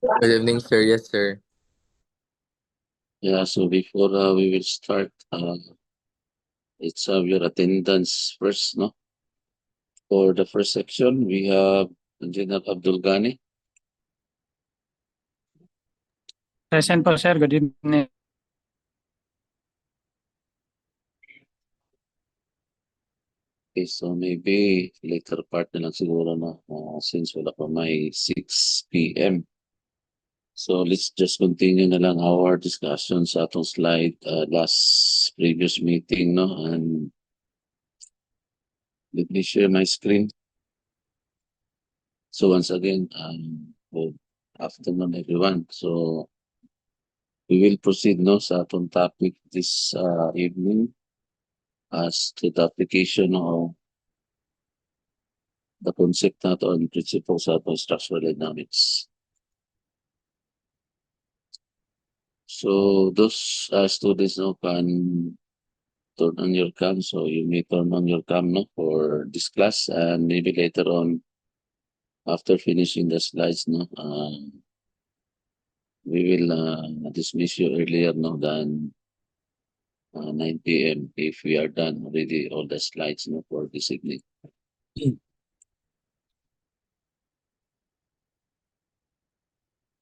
Good evening, sir. Yes, sir. Yeah, so before we will start, let's have your attendance first, no? For the first section, we have Engineer Abdul Ghani. Present po, sir. Good evening. Okay, so maybe later part na lang siguro, no? Since wala pa may 6 p.m. So let's just continue na lang our discussion sa atong slide last previous meeting, no? And let me share my screen. So once again, good afternoon, everyone. So we will proceed, no, sa atong topic this evening as to the application of the concept nato and principles of structural dynamics. So those students, no, can turn on your cam. So you may turn on your cam, no, for this class, and maybe later on, after finishing the slides, no, we will dismiss you earlier, no, than 9 p.m. if we are done already all the slides, no, for this evening.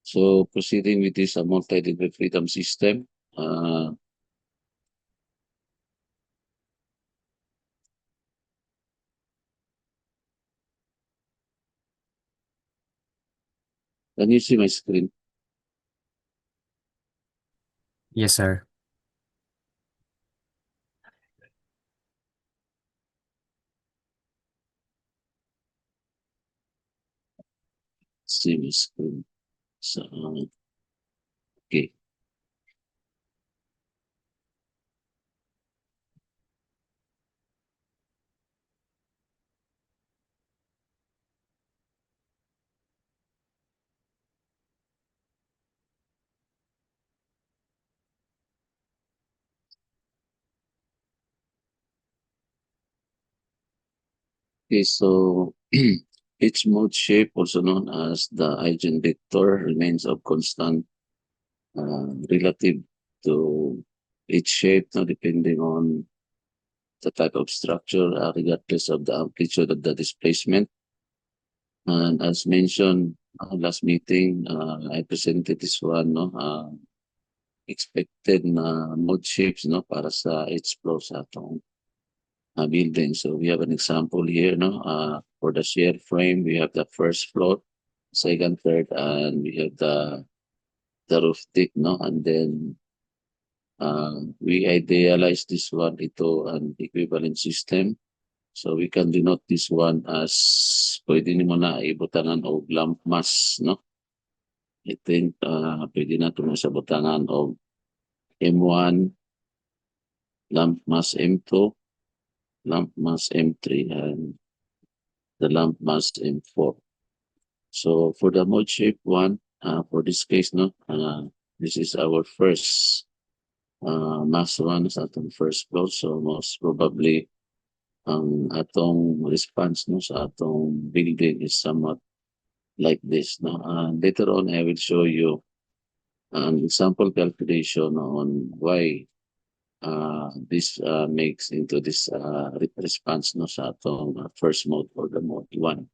So proceeding with this multi-degree freedom system, can you see my screen? Yes, sir. See my screen. So, okay. Okay, so each mode shape, also known as the eigenvector, remains of constant relative to each shape, no, depending on the type of structure, regardless of the amplitude of the displacement. And as mentioned last meeting, I presented this one, no, expected na mode shapes, no, para sa each floor sa atong building. So we have an example here, no, for the shear frame, we have the first floor, second, third, and we have the roof deck, no, and then we idealize this one ito an equivalent system. So we can denote this one as pwede nimo na ibutangan og lump mass, no? I think pwede na ito sa butangan og M1, lump mass M2, lump mass M3, and the lump mass M4. So for the mode shape one, for this case, no, this is our first mass one sa atong first floor. So most probably ang atong response, no, sa atong building is somewhat like this, no. Later on, I will show you an example calculation on why this makes into this response, no, sa atong first mode or the mode 1.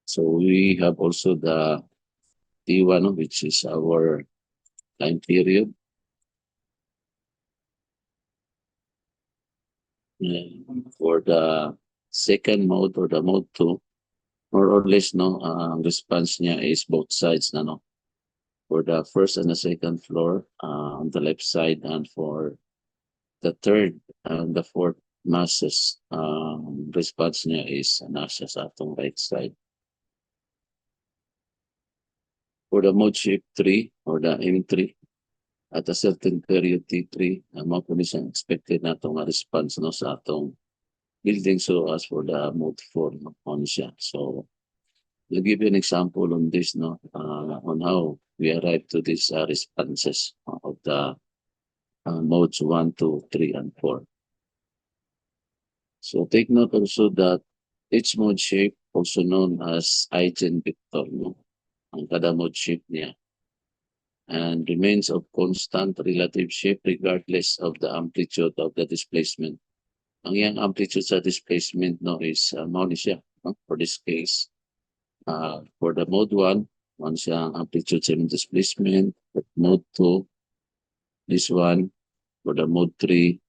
So we have also the T1, no, which is our time period. For the second mode or the mode 2, more or less, no, response niya is both sides na, no. For the first and the second floor on the left side, and for the third and the fourth masses, response niya is nasa sa atong right side. For the mode shape 3 or the M3, at a certain period T3, mo po ni siyang expected na itong response, no, sa atong building. So as for the mode 4, no, on siya. So I'll give you an example on this, no, on how we arrive to these responses of the modes 1, 2, 3, and 4. So take note also that each mode shape, also known as eigenvector, no, ang kada mode shape niya and remains of constant relative shape regardless of the amplitude of the displacement. Ang iyang amplitude sa displacement no is mao ni siya no? For this case. For the mode 1, mao siya ang amplitude sa iyang displacement. For mode 2, this one. For the mode 3,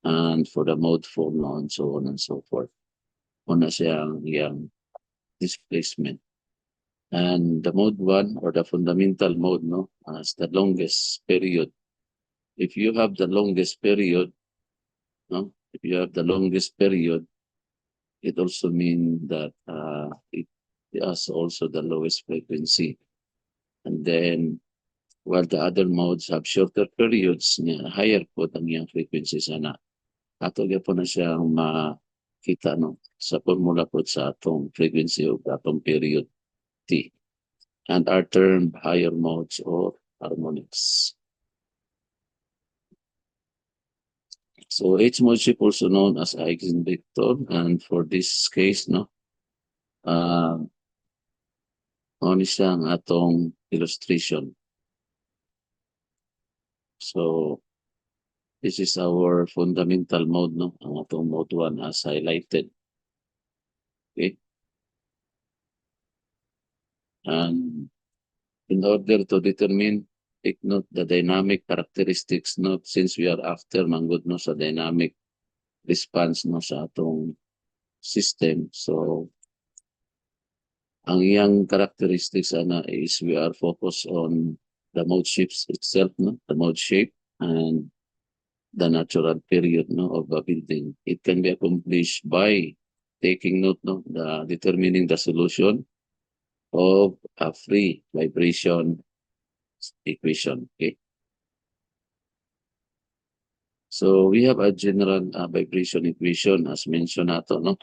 and for the mode 4, no, and so on and so forth. Muna siya ang iyang displacement. And the mode 1 or the fundamental mode no as the longest period. If you have the longest period, no, if you have the longest period, it also means that it has also the lowest frequency. And then while the other modes have shorter periods, higher po ang iyang frequency sana. Ato po na siyang makita no sa formula po sa atong frequency of atong period T, and are termed higher modes or harmonics. So H mode shift also known as eigenvector, and for this case no ano siya ang atong illustration. So this is our fundamental mode no, ang atong mode 1 as highlighted. Okay. And in order to determine, take note the dynamic characteristics note since we are after manggod no sa dynamic response no sa atong system. So ang iyang characteristics ana is we are focused on the mode shifts itself no, the mode shape and the natural period no of a building. It can be accomplished by taking note no the determining the solution of a free vibration equation. Okay. So we have a general vibration equation as mentioned nato no.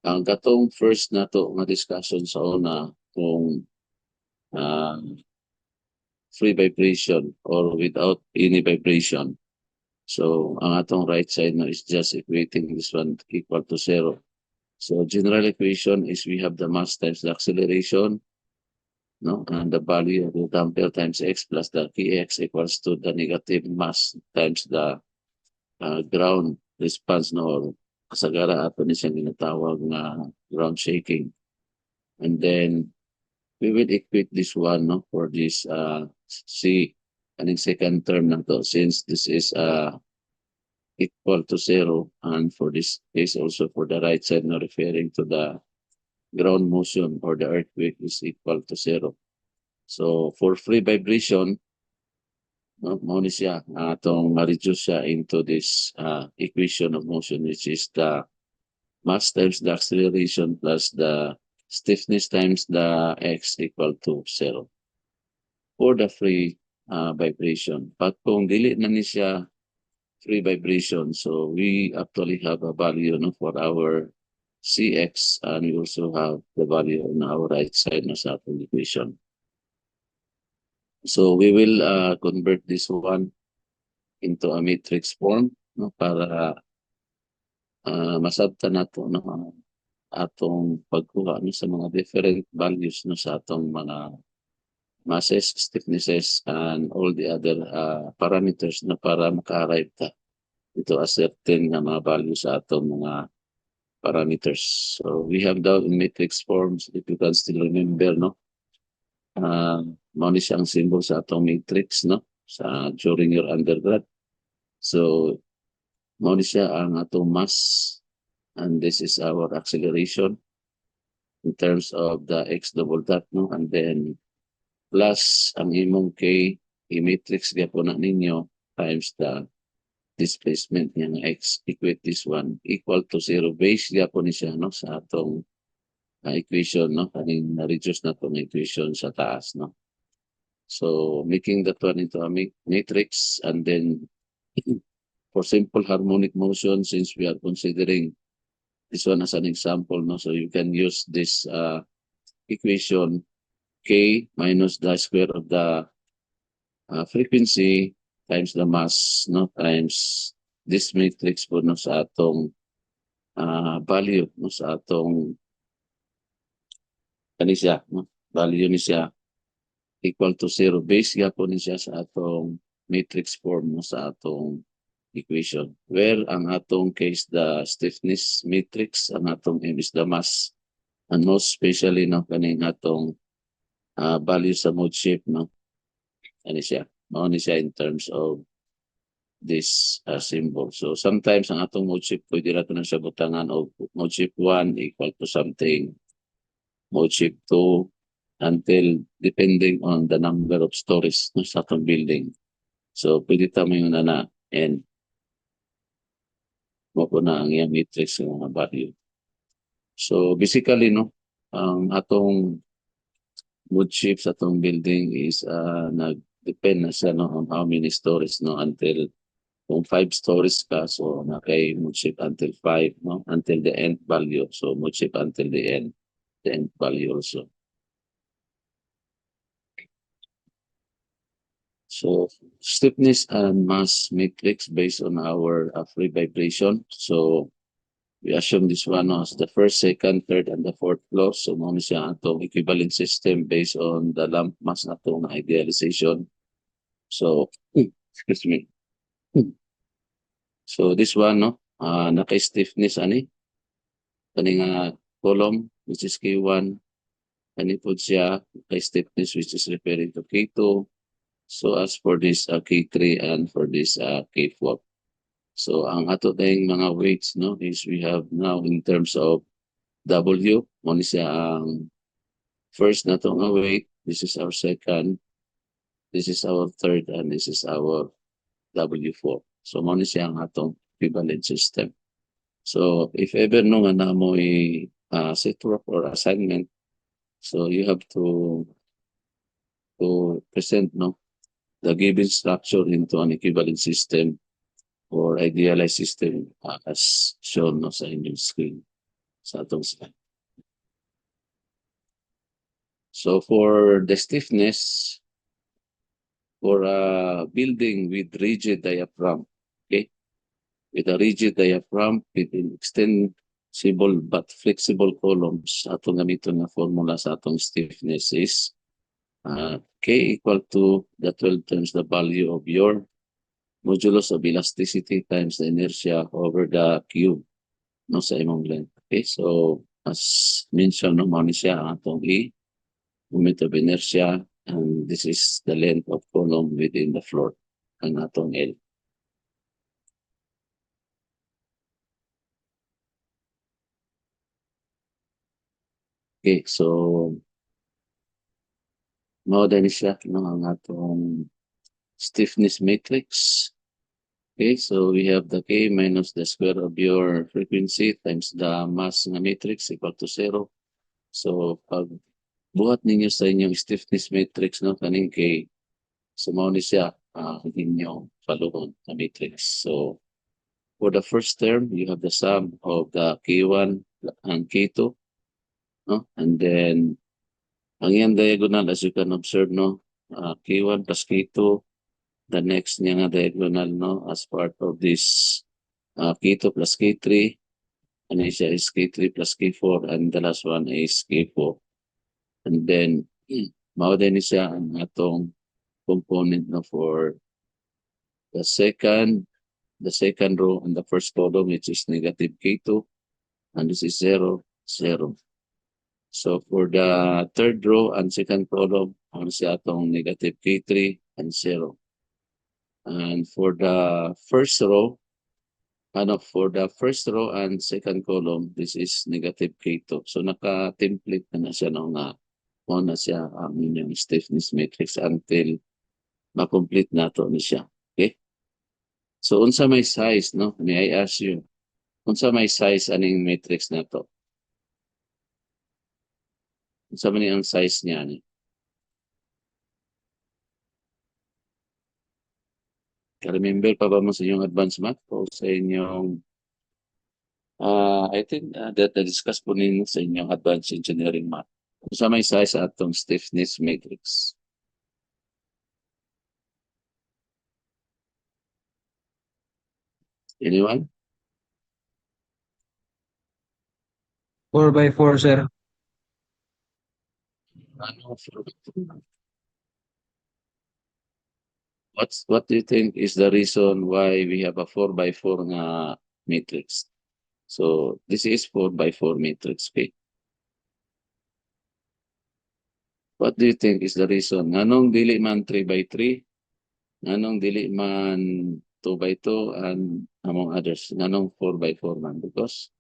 Ang katong first nato nga discussion sa una kung free vibration or without any vibration. So ang atong right side no is just equating this one equal to 0. So general equation is we have the mass times the acceleration, no, and the value of the damper times x plus the kx equals to the negative mass times the ground response no, or kasagara ato ni siyang ginatawag na ground shaking. And then we will equate this one no for this C aning second term na to since this is equal to 0, and for this case also for the right side no referring to the ground motion or the earthquake is equal to 0. So for free vibration, no, mao ni siya atong ma-reduce siya into this equation of motion which is the mass times the acceleration plus the stiffness times the x equal to 0 for the free vibration. But kung dili na ni siya free vibration, so we actually have a value no for our Cx, and we also have the value on our right side na sa atong equation. So we will convert this one into a matrix form no para masabtan nato no atong pagkuha no sa mga different values no sa atong mga masses, stiffnesses, and all the other parameters na para maka-arrive ta ito a certain na mga values sa atong mga parameters. So we have down in matrix forms, if you can still remember no, mao ni siyang symbol sa atong matrix no sa during your undergrad. So mao ni siya ang atong mass, and this is our acceleration in terms of the x double dot no, and then plus ang imong k i-matrix gyapon na ninyo times the displacement niya ng x, equate this one equal to 0. Base gyapon ni siya no sa atong equation no, kaning na-reduce na itong equation sa taas no. So making that one into a matrix, and then for simple harmonic motion, since we are considering this one as an example no, so you can use this equation k minus the square of the frequency times the mass no times this matrix po no sa atong value no sa atong kani siya no value ni siya equal to 0. Base gapon ni siya sa atong matrix form no, sa atong equation. Where ang atong case the stiffness matrix, ang atong M is the mass, and most especially no kaning atong value sa mode shape no. Ano siya? Mao ni siya in terms of this symbol. So sometimes ang atong mode shape pwede ra na siya butangan of mode shape 1 equal to something, mode shape 2 until depending on the number of stories no, sa atong building. So pwede tamo yung na and mo po na ang iyang matrix ng mga value. So basically no, ang atong mood shift sa atong building is nag-depend na siya no, on how many stories no, until kung 5 stories ka, so na kay mood shift until 5 no, until the end value. So mood shift until the end value also. So stiffness and mass matrix based on our free vibration. So we assume this one as the first, second, third, and the fourth floor. So mo ni siya atong equivalent system based on the lump mass na itong idealization. So, excuse me. So this one, no, naka-stiffness ani. Kani nga column, which is K1. Kani po siya, naka-stiffness, which is referring to K2. So as for this K3 and for this K4. So ang ato tayong mga weights no is we have now in terms of W, mo ni siya ang first na to nga weight, this is our second, this is our third, and this is our W4. So mo ni siya ang atong equivalent system. So if ever no nga na mo set work or assignment, so you have to present no the given structure into an equivalent system or idealized system as shown no, sa inyong screen sa atong slide. So for the stiffness for a building with rigid diaphragm, okay, with a rigid diaphragm with extensible but flexible columns, atong gamiton na formula sa atong stiffness is K equal to the 12 times the value of your modulus of elasticity times the inertia over the cube no sa imong length. Okay, so as mentioned no, mao ni siya ang atong E, moment of inertia, and this is the length of column within the floor, ang atong L. Okay, so mao din siya no, ang atong stiffness matrix. Okay, so we have the K minus the square of your frequency times the mass nga matrix equal to 0. So pag buhat ninyo sa inyong stiffness matrix no, kaning K, so mao ni siya ang inyong paluhon na matrix. So for the first term, you have the sum of the K1 and K2, no? And then ang iyang diagonal, as you can observe, no, K1 plus K2, the next niya nga diagonal, no, as part of this K2 plus K3, and siya is K3 plus K4, and the last one is K4. And then, mao din siya ang atong component no, for the second row and the first column, which is negative K2, and this is 0, 0. So for the third row and second column, ano siya atong negative K3 and 0. And for the first row and second column, this is negative K2. So naka-template na siya no, nga na siya ang inyong stiffness matrix until ma-complete na to ni siya. Okay? So unsa may size no? May I ask you, unsa may size aning matrix na to? Unsa man ang size niya ni? Remember pa ba mo sa inyong advanced math o sa inyong I think that na-discuss po ninyo sa inyong advanced engineering math. Unsa may size sa atong stiffness matrix? Anyone? 4 by 4, sir. Ano? what do you think is the reason why we have a 4x4 nga matrix? So this is 4x4 matrix, okay? What do you think is the reason? Nganong dili man 3x3? Nganong dili man 2x2 and among others? Nganong 4x4 man? Because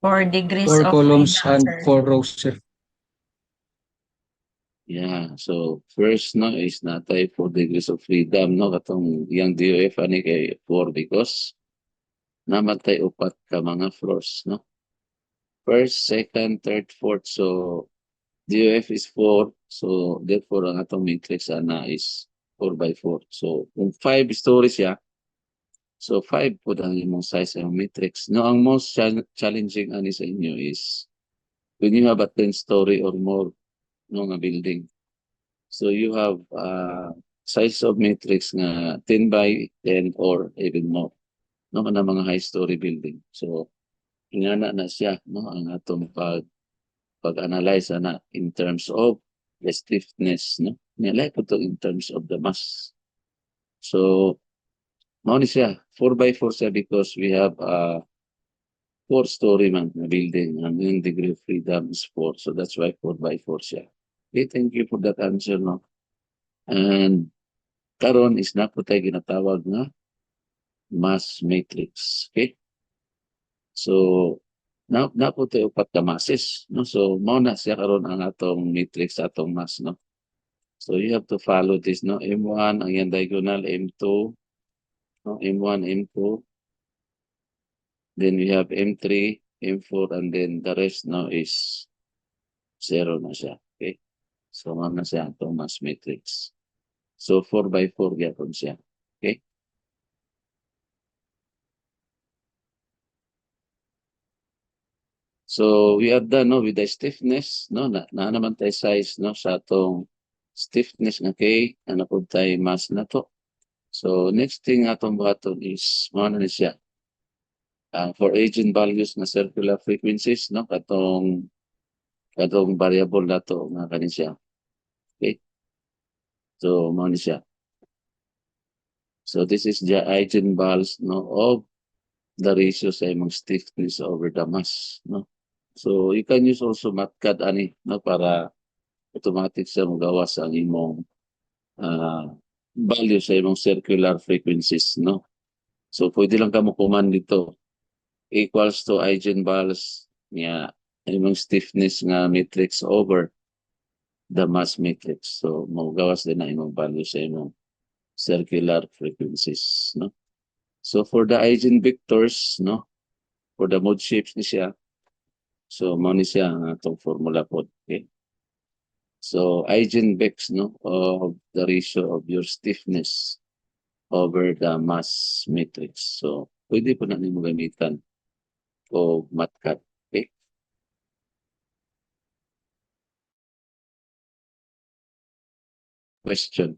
4 degrees 4 of columns freedom, and sir. 4 rows, sir. yeah, so first no is natay 4 degrees of freedom no katong yang DOF ani kay 4 because namatay upat ka mga floors no. First, second, third, fourth. So DOF is 4. So therefore ang atong matrix ana is 4x4. So kung 5 stories siya, so 5 po ang imong size ng matrix. No, ang most challenging ani sa inyo is when you have a 10-story or more no nga building. So you have size of matrix nga 10 by 10 or even more. No, kana mga high-story building. So ingana na siya no ang atong pag-analyze ana in terms of the stiffness no. Nilay po to in terms of the mass. So mao ni siya 4x4 siya because we have a 4-story man na building and yung degree of freedom is 4. So that's why 4x4 siya. Okay, thank you for that answer no. And karon is na po tayo ginatawag nga mass matrix. Okay? So, na po tayo upat ka masses. No? So, mao na siya karon ang atong matrix, atong mass. No? So, you have to follow this. No? M1, ang yan diagonal, M2, no? M1, M2. Then we have M3, M4, and then the rest now is 0 na siya. Okay? So, mao na siya atong mass matrix. So, 4x4 gyapon siya. Okay? So we are done no with the stiffness no na naman tayo size no sa atong stiffness nga kay ana pud tayo mass na to. So next thing atong buhaton is mo na siya. For agent values na circular frequencies no katong variable na to nga kanin siya. Okay? So mo ni siya. So this is the eigenvalues no of the ratio sa imong stiffness over the mass no. So you can use also MATCAD ani no para automatic siya magawas ang imong value sa imong circular frequencies no. So pwede lang ka mo command dito equals to eigenvalues niya imong stiffness nga matrix over the mass matrix. So magawas din na imong value sa imong circular frequencies no. So for the eigenvectors no, for the mode shapes ni siya. So mao ni siya ang atong formula po. Okay? So eigenvecs no of the ratio of your stiffness over the mass matrix. So pwede po na nimo gamitan o MATCAD. Okay? Question.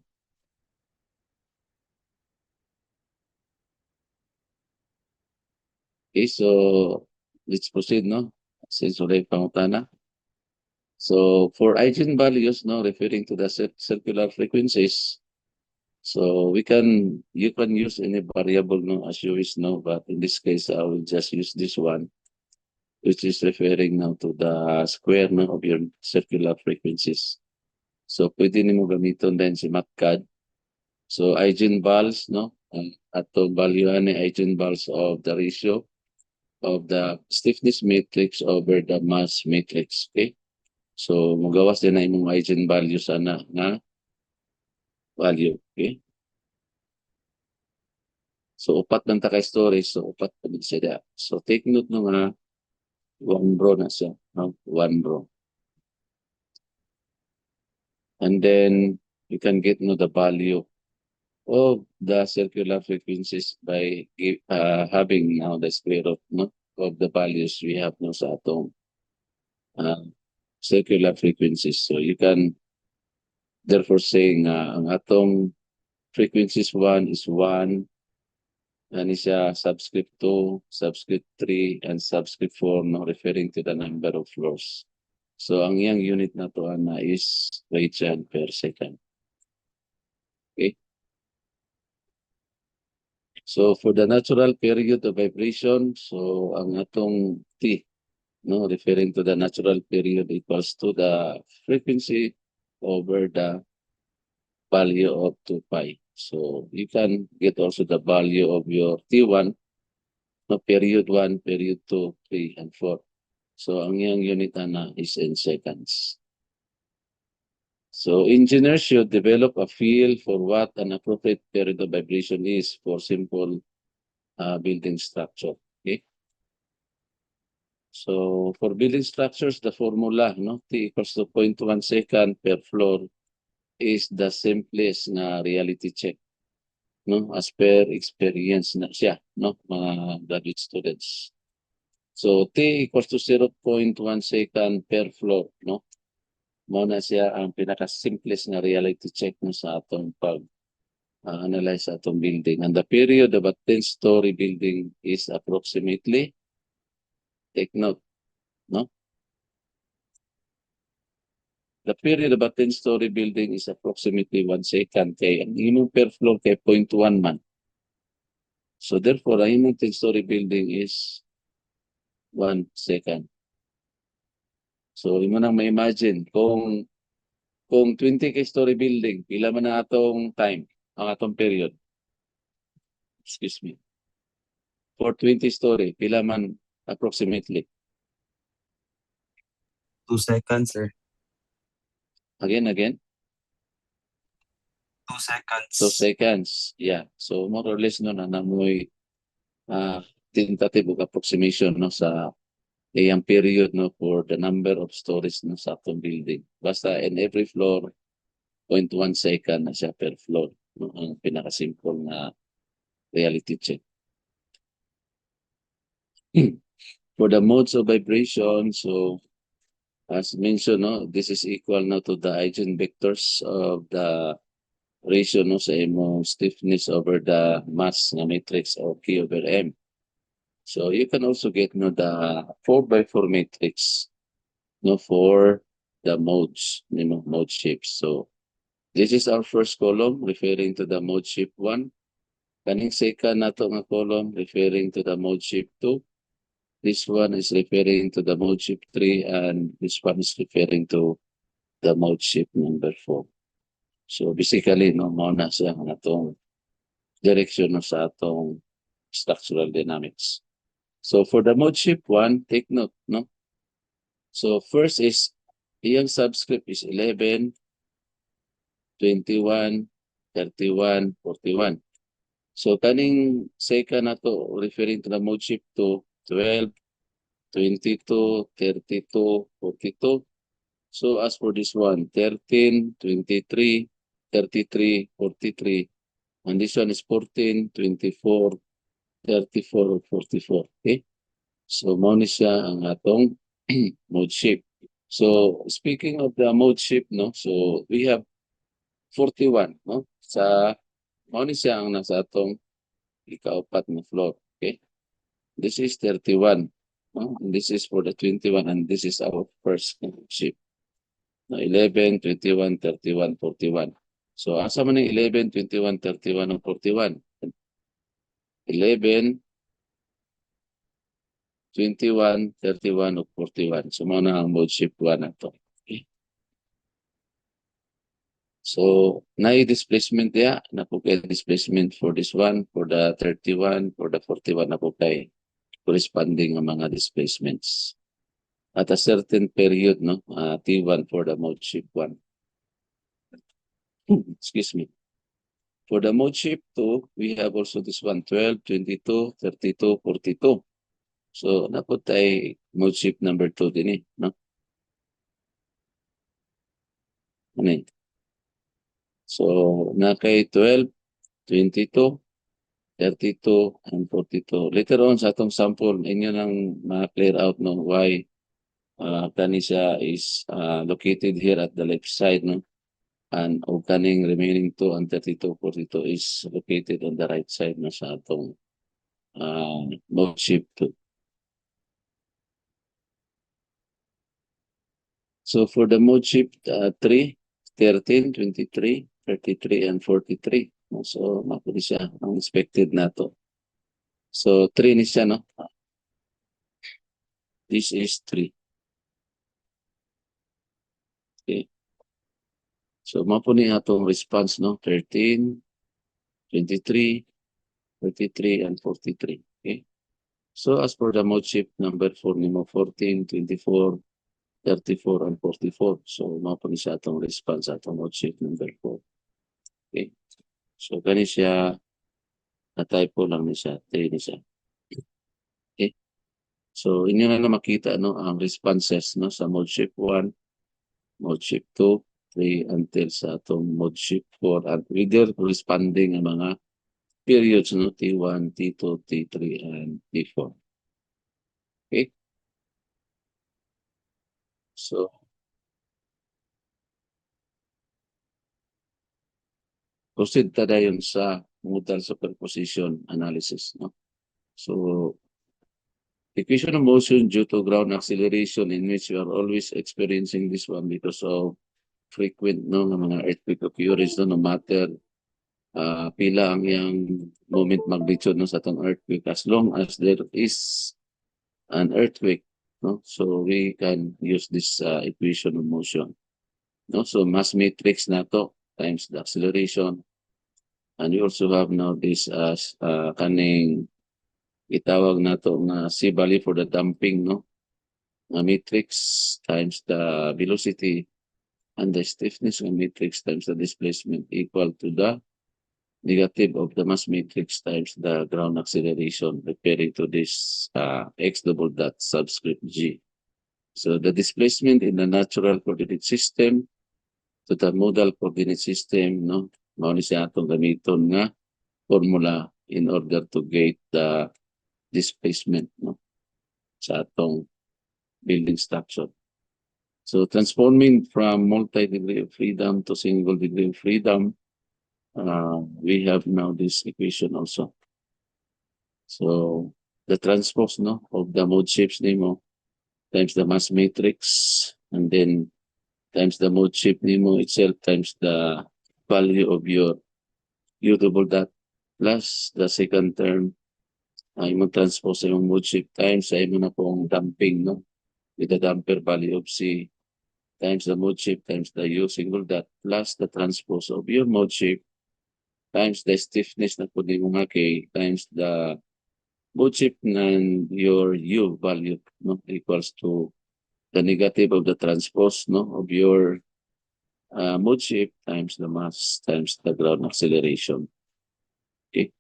Okay, so let's proceed no. Since wala pangutana. So for eigenvalues no referring to the circular frequencies. So you can use any variable no as you wish no, but in this case I will just use this one, which is referring now to the square no of your circular frequencies. So pwede nimo gamiton din si MATCAD. So eigenvals no ato value ni eigenvals of the ratio of the stiffness matrix over the mass matrix. Okay? So magawas din na imong eigenvalues ana nga value. Okay? So upat lang ta kay storage, so upat pa din siya. So take note no nga 1 row na siya, no? 1 row. And then you can get no the value of the circular frequencies by having now the square root no of the values we have no sa atong circular frequencies. So you can therefore say nga ang atong frequencies 1 is 1, ani siya subscript 2, subscript 3, and subscript 4 no referring to the number of floors. So ang iyang unit na to ana is radian per second. Okay. So for the natural period of vibration, so ang atong T, no, referring to the natural period equals to the frequency over the value of 2 pi. So you can get also the value of your T1, no, period 1, period 2, 3, and 4. So ang iyang unit ana is in seconds. So engineers should develop a feel for what an appropriate period of vibration is for simple building structure. Okay. So for building structures, the formula, no, T equals to 0.1 second per floor is the simplest na reality check, no, as per experience na siya, no, mga graduate students. So T equals to 0.1 second per floor, no. Muna siya ang pinaka-simplest na reality check no sa atong pag-analyze sa atong building. And the period of a 10-story building is approximately, take note, no? The period of a 10-story building is approximately 1 second. Kaya ang imong per floor kay 0.1 man. So therefore, ang imong 10-story building is 1 second. So imo nang ma-imagine kung 20 ka story building, pila man ang atong time, ang atong period. Excuse me. For 20 story, pila man approximately. 2 seconds, sir. Again. 2 seconds. 2 seconds. Yeah. So more or less no na namoy tentative approximation no sa iyang period no for the number of stories no sa atong building. Basta in every floor 0.1 second na siya per floor. No, ang pinaka-simple na reality check. For the modes of vibration, so as mentioned, no, this is equal now to the eigenvectors of the ratio no sa imong stiffness over the mass na matrix of K over M. So you can also get no the 4x4 matrix no for the modes, mode shapes. So this is our first column referring to the mode shape 1. Kaning second nato nga column referring to the mode shape 2. This one is referring to the mode shape 3 and this one is referring to the mode shape number 4. So basically no mo na siya ang atong direction no sa atong structural dynamics. So for the mode shape 1, take note, no? So first is iyang subscript is 11, 21, 31, 41. So kaning second na to referring to the mode shape 2, 12, 22, 32, 42. So as for this one, 13, 23, 33, 43. And this one is 14, 24, 34, 44. Okay? So mo ni siya ang atong mode shape. So speaking of the mode shape, no, so we have 41, no? Sa mo ni siya ang nasa atong ikaapat na floor. Okay? This is 31. No? And this is for the 21 and this is our first shape. No, 11, 21, 31, 41. So asa man yung 11, 21, 31, and 41? 11, 21, 31, o 41. So muna ang mode shape 1 na to. Okay. So, displacement diya, na po kay displacement for this one, for the 31, for the 41 na po kay corresponding ng mga displacements. At a certain period, no, T1 for the mode shape 1. Excuse me. For the mode shape 2, we have also this one, 12, 22, 32, 42. So, na po tayo mode shape number 2 din eh, no? Ano eh? So, na kay 12, 22, 32, and 42. Later on sa atong sample, inyo nang ma-clear out no why kani siya is located here at the left side, no? And o kaning remaining 2 and 32, 42 is located on the right side no sa atong mode shape 2. So for the mode shift 3, 13, 23, 33, and 43. No? So mapuli siya ang expected na to. So 3 ni siya, no? This is 3. Okay. So mapuni atong response, no? 13, 23, 33, and 43. Okay. So as for the mode shift number 4 nimo 14, 24, 34, and 44. So mapuni siya atong response atong mode shift number 4. Okay. So gani siya na-typo lang ni siya, 3 ni siya. Okay. So inyo na makita, no, ang responses, no, sa mode shift 1, mode shift 2, 3 until sa atong mode shift 4 at with their corresponding ang mga periods, no, T1, T2, T3, and T4. Okay. So proceed ta dayon sa modal superposition analysis, no. So equation of motion due to ground acceleration, in which we are always experiencing this one because of frequent, no, ng mga earthquake occurrence, no matter pila ang yang moment magnitude, no, sa atong earthquake, as long as there is an earthquake, no, so we can use this equation of motion, no. So mass matrix na to times the acceleration, and we also have now this as kaning itawag na to nga C value for the damping, no, matrix times the velocity, and the stiffness ng matrix times the displacement equal to the negative of the mass matrix times the ground acceleration, referring to this x double dot subscript g. So the displacement in the natural coordinate system to the modal coordinate system, no, mao ni siya atong gamiton nga formula in order to get the displacement, no, sa atong building structure. So transforming from multi-degree of freedom to single degree of freedom, we have now this equation also. So the transpose, no, of the mode shapes nimo times the mass matrix, and then times the mode shape nimo itself times the value of your u double dot plus the second term imong transpose sa imong mode shape times sa imong na pong damping, no, with the damper value of C times the mode shape times the u single dot plus the transpose of your mode shape times the stiffness na po di mo nga K times the mode shape and your u value, no, equals to the negative of the transpose, no, of your mode shape times the mass times the ground acceleration. Okay.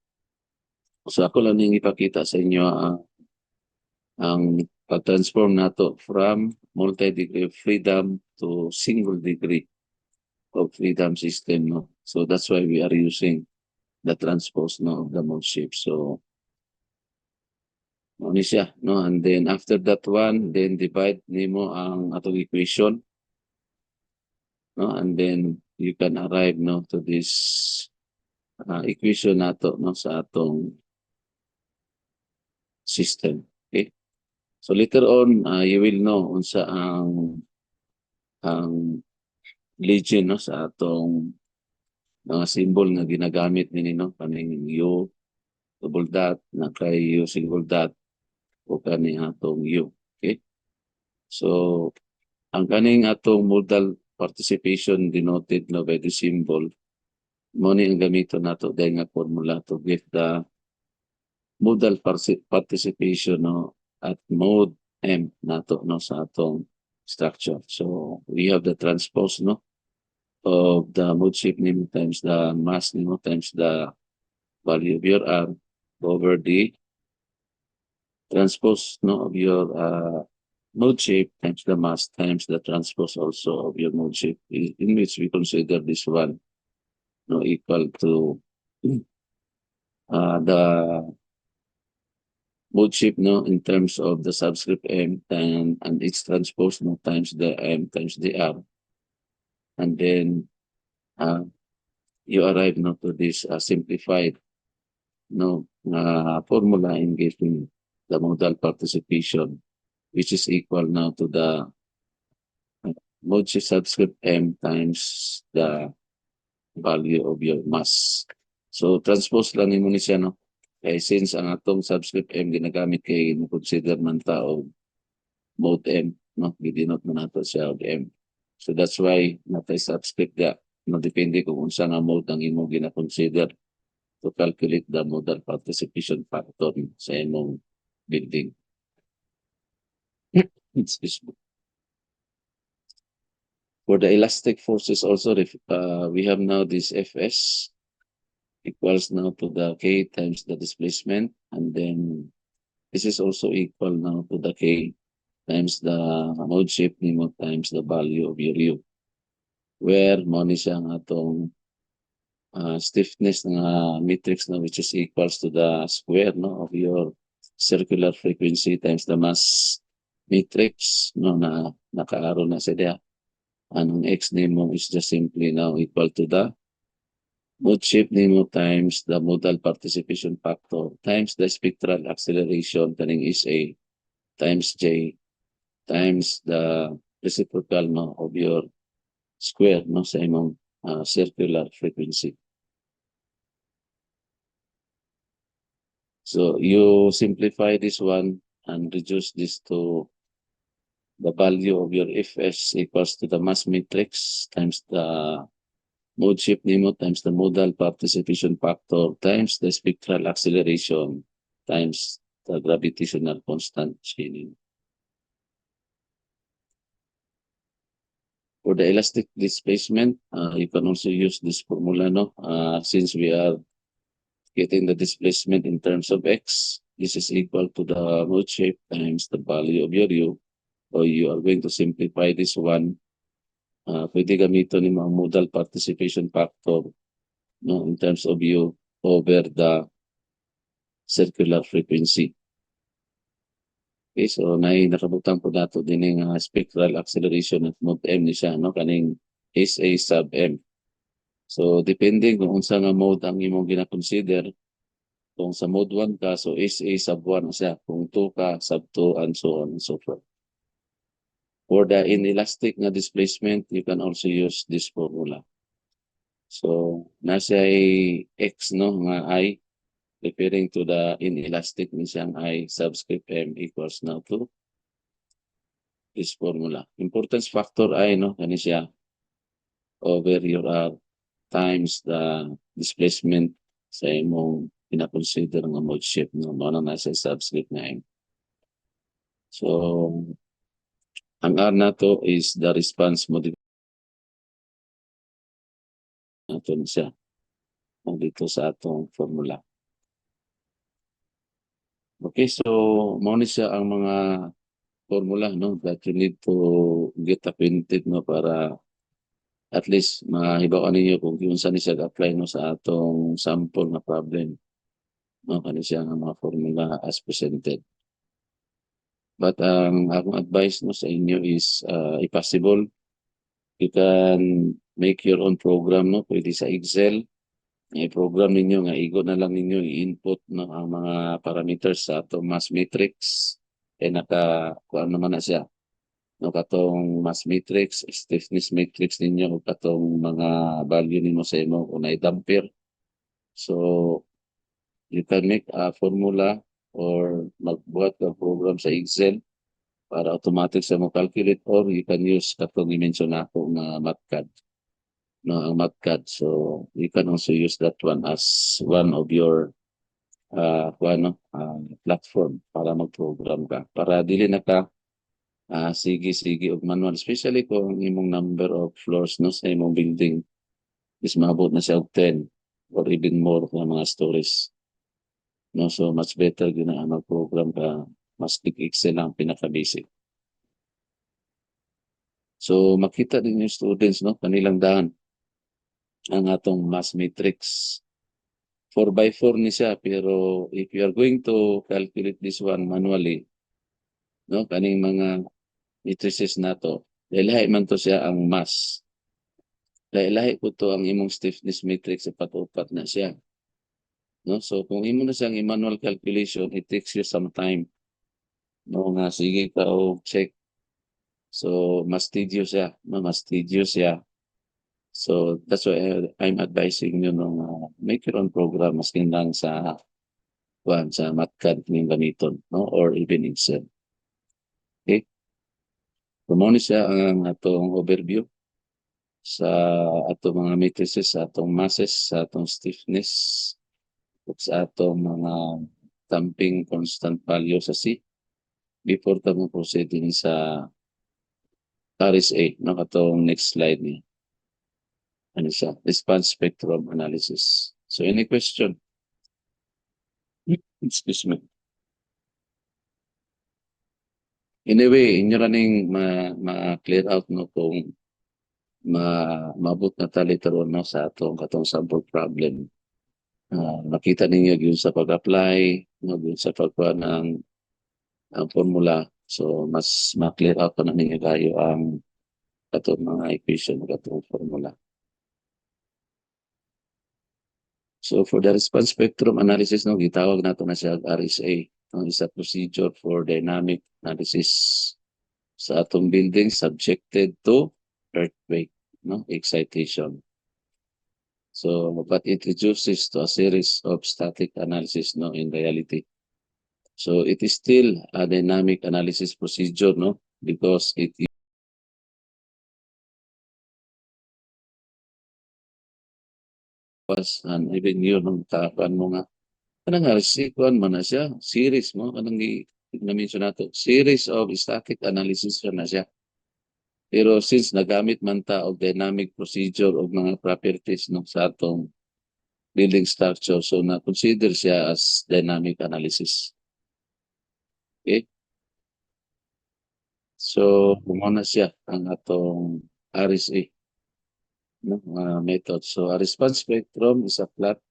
So ako lang yung ipakita sa inyo ang pag-transform nato from multi-degree of freedom to single degree of freedom system, no. So that's why we are using the transpose, no, of the mode shape. So ano siya, no, and then after that one, then divide nimo ang atong equation, no, and then you can arrive, no, to this equation nato, no, sa atong system. Okay. So later on, you will know unsa ang legend, no, sa atong mga symbol nga ginagamit nini, no, kaning U double dot na kay U single dot o kaning atong U. Okay. So ang kaning atong modal participation denoted, no, by the symbol, mo ni ang gamiton nato dahil nga formula to get the modal participation, no, at mode M nato, no, sa atong structure. So we have the transpose, no, of the mode shape nimo times the mass nimo times the value of your R over the transpose, no, of your mode shape times the mass times the transpose also of your mode shape, in which we consider this one, no, equal to the mode shape, no, in terms of the subscript M and its transpose, no, times the M times the R, and then you arrive, no, to this simplified, no, formula in getting the modal participation, which is equal now to the mode shift subscript M times the value of your mass. So transpose lang nimo ni siya, no? Kay since ang atong subscript M ginagamit kay consider man ta og mode M, no? Gidinot man nato siya og M. So that's why natay subscript ga, no, depende kung unsa nga mode ang imo gina-consider to calculate the modal participation factor sa imong building. Excuse me. For the elastic forces also, we have now this Fs equals now to the K times the displacement, and then this is also equal now to the K times the mode shape nimo times the value of your U. Where mo ni siya nga atong stiffness nga matrix na which is equals to the square, no, of your circular frequency times the mass matrix, no, na nakaaro na siya diya. Ang x nimo is just simply now equal to the mode shape nimo times the modal participation factor times the spectral acceleration kaning is A times J times the reciprocal, no, of your square, no, sa imong circular frequency. So you simplify this one and reduce this to the value of your Fs equals to the mass matrix times the mode shape nimo times the modal participation factor times the spectral acceleration times the gravitational constant chaining. For the elastic displacement, you can also use this formula, no? Since we are getting the displacement in terms of x, this is equal to the mode shape times the value of your u. So you are going to simplify this one. Pwede gamiton ni mga modal participation factor, no, in terms of u over the circular frequency. Okay, so nakabutang po nato din yung spectral acceleration at mode M ni siya, no, kaning SA sub M. So depending kung unsa nga mode ang imong gina-consider, kung sa mode 1 ka, so SA sub 1 na siya, kung 2 ka, sub 2 and so on and so forth. For the inelastic na displacement, you can also use this formula. So nasa x, no, nga I, referring to the inelastic ni siyang I subscript M equals now to this formula. Importance factor I, no, kani siya over your R times the displacement sa imong pinakonsider nga mode shape, no, mo na nasa subscript na M. So ang R na to is the response modification. Ito na siya dito sa atong formula. Okay, so mo ni siya ang mga formula, no, that you need to get acquainted, no, para at least mahibaw ninyo kung unsa ni siya apply, no, sa atong sample na problem, no, kani siya ang mga formula as presented. But akong advice, no, sa inyo is if possible, you can make your own program, no, pwede sa Excel. I-program ninyo nga igo na lang ninyo i-input, no, ang mga parameters sa atong mass matrix. Kuan naman na siya, no, katong mass matrix, stiffness matrix ninyo, o katong mga value nimo sa imo kung na-damper. So you can make a formula or magbuhat ka program sa Excel para automatic sa mo calculate, or you can use katong i-mention ako na MATCAD, no, ang MATCAD. So you can also use that one as one of your platform para mag-program ka, para dili na ka sige og manual, especially kung imong number of floors, no, sa imong building is maabot na siya og 10 or even more ng mga stories, no. So much better yun na mag-program ka, mas Excel lang pinaka-basic. So makita din yung students, no, kanilang daan ang atong mass matrix. 4x4 ni siya, pero if you are going to calculate this one manually, no, kaning mga matrices na to, lahi man to siya ang mass. Lahi po to ang imong stiffness matrix sa patupat na siya, no. So kung imo na siyang manual calculation, it takes you some time, no, nga sige ka o check So mas tedious siya, no? Mas tedious siya. So that's why I'm advising you no, make your own program maskin lang sa Matcad ning gamiton, no, or even Excel. Okay? So mao ni siya ang atong overview sa atong mga matrices, sa atong masses, sa atong stiffness, ug sa atong mga damping constant value sa C before ta mo proceed din sa RSA, no, atong next slide ni. Ano siya? Response spectrum analysis. So any question? Excuse me. Anyway, inyo raning ma-clear out no kung maabot na ta later on no, sa atong katong sample problem. Nakita ninyo yun sa pag-apply, no, yun sa pagkuha ng ang formula. So mas ma-clear out pa na ninyo tayo ang katong mga equation, katong formula. So for the response spectrum analysis, no, gitawag nato na siya RSA. No, is a procedure for dynamic analysis sa atong building subjected to earthquake, no, excitation. So, but it reduces to a series of static analysis, no, in reality. So it is still a dynamic analysis procedure, no, because it was an even yun nung tapan mo nga. Kanang RSA man na siya, series mo, kanang na-mention nato, series of static analysis na siya. Pero since nagamit man ta og dynamic procedure og mga properties no sa atong building structure, so na-consider siya as dynamic analysis. Okay? So, muna siya ang atong RSA no, method. So, a response spectrum is a plot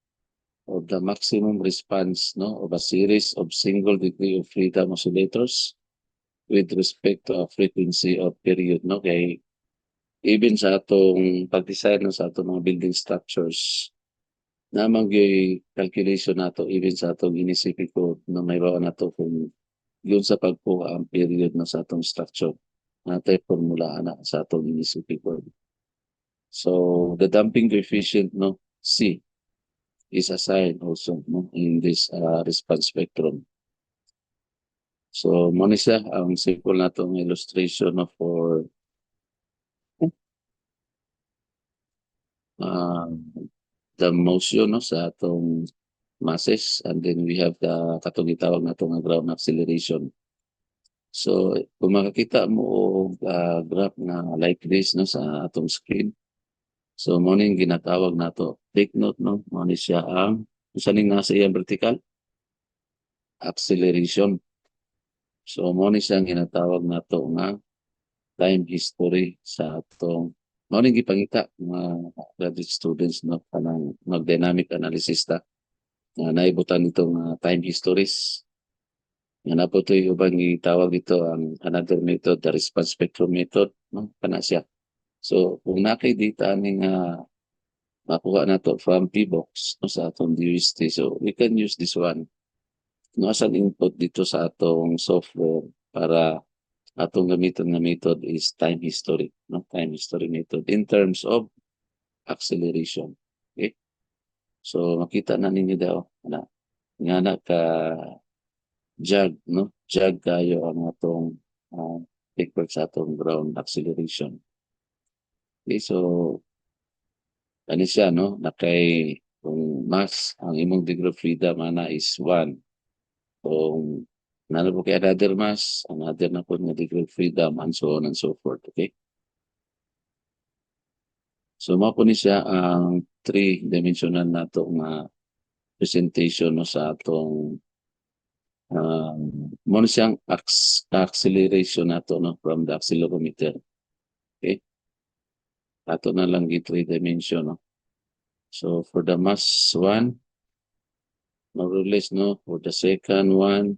of the maximum response no, of a series of single degree of freedom oscillators with respect to a frequency of period. No? Kay even sa atong pag-design no, sa atong mga building structures, namang yung calculation nato even sa atong inisipin ko na may bawa nato kung yun sa pagkuha ang period na sa atong structure natay formula na sa atong inisipin ko. So the damping coefficient no C is assigned also no, in this response spectrum. So mo ni siya ang simple natong illustration no, for the motion no, sa atong masses, and then we have the katong gitawag nato nga ground acceleration. So kung makakita mo og graph na like this no sa atong screen, so mo ning ginatawag nato, take note no, mo ni siya ang usa ning nasa iyang vertical acceleration. So mo ni siya ang ginatawag nato nga time history sa atong mo ning gipangita mga graduate students no kanang mag-dynamic analysis ta na naibutan itong time histories. Nga na po ito yung ubang itawag dito ang another method, the response spectrum method, no? Kana siya. So, kung nakikita ning makuha na to from PBox no, sa atong DUST, so we can use this one no, as an input dito sa atong software para atong gamiton nga method is time history, no? Time history method in terms of acceleration. Okay? So, makita na ninyo daw na nga na ka jog no, jog kayo ang atong equal sa atong ground acceleration. Okay, so ano siya no, nakay kung mass ang imong degree of freedom ana is 1. Kung nano po kay another mass, another na po nga degree of freedom, and so on and so forth. Okay, so mao po ni siya ang 3-dimensional nato nga presentation no sa atong mo siyang acceleration nato no from the accelerometer. Okay, ato na lang gi 3 dimension no. So for the mass 1 more or less no, for the second one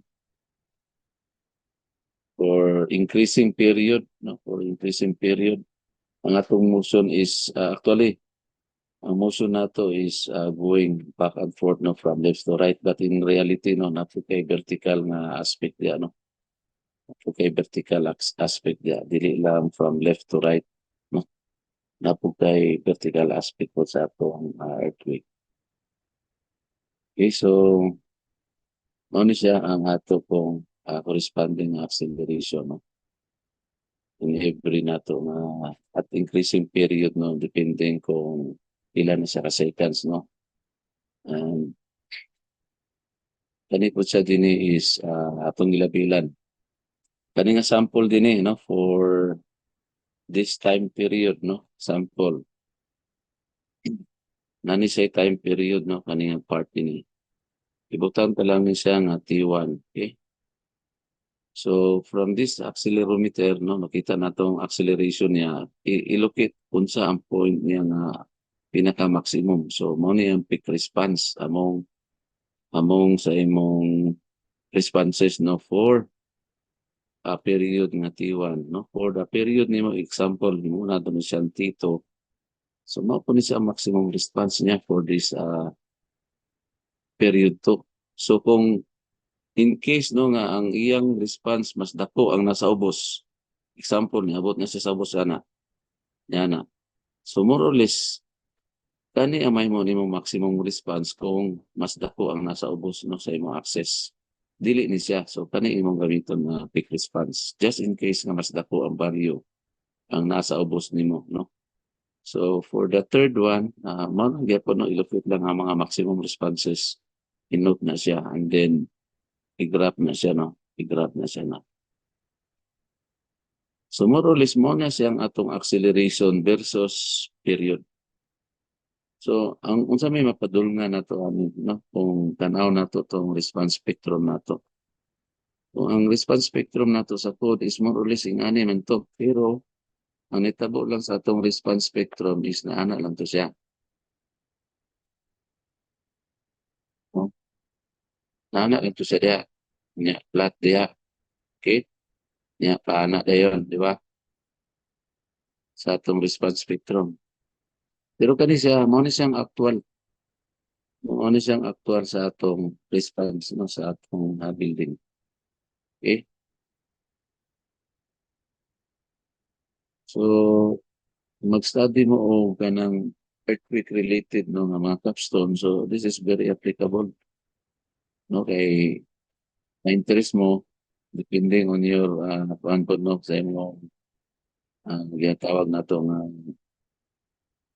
for increasing period no, for increasing period ang atong motion is actually ang motion nato is going back and forth no, from left to right, but in reality no, nato kay vertical nga aspect di ano. Okay, vertical aspect dia, dili lang from left to right, no? Napo kay vertical aspect po sa atong earthquake. Okay, so mao ni siya ang ato pong corresponding acceleration, no? In every nato nga at increasing period, no, depending kung ilan na siya ka seconds, no? And kani po siya dinhi is atong gilabilan. Kani nga sample dinhi, no, for this time period, no, sample. Nani siya time period, no, kani nga part dinhi. Ibutan pa lang ni siya nga T1, okay? So from this accelerometer, no, nakita natong acceleration niya, ilocate unsa ang point niya nga pinaka-maximum. So mao ni ang peak response among sa imong responses, no, for a period nga T1, no. For the period nimo, example nimo na doon siyang T2. So mao po ni siya ang maximum response niya for this period 2. So kung in case, no, nga ang iyang response mas dako ang nasa ubos, example niabot na siya sa ubos ana, yana. So more or less kani ang mahimo nimo maximum response kung mas dako ang nasa ubos, no, sa imong access. Dili ni siya, so kani imong gamiton na peak response just in case nga mas dako ang value ang nasa ubos nimo, no. So for the third one, mao na gyapon, no, ilocate lang ang mga maximum responses, i-note na siya, and then i-graph na siya, no, i-graph na siya na. So more or less mo na siyang atong acceleration versus period. So ang unsa may mapadulngan nato ani, no, kung tanaw nato tong response spectrum nato. So ang response spectrum nato sa code is more or less ingani man to, pero ang nitabo lang sa atong response spectrum is naana lang to siya. No? Naana lang to siya diya. Nya flat diya. Okay? Nya paana dayon, di ba? Sa atong response spectrum. Pero kani siya, mo ni siyang actual. Mo ni siyang actual sa atong response, no, sa atong building. Okay? So mag-study mo o kanang earthquake related, no, nga mga capstone. So this is very applicable, no, kay na-interest mo depending on your paanpod, no, sa imong ginatawag nato nga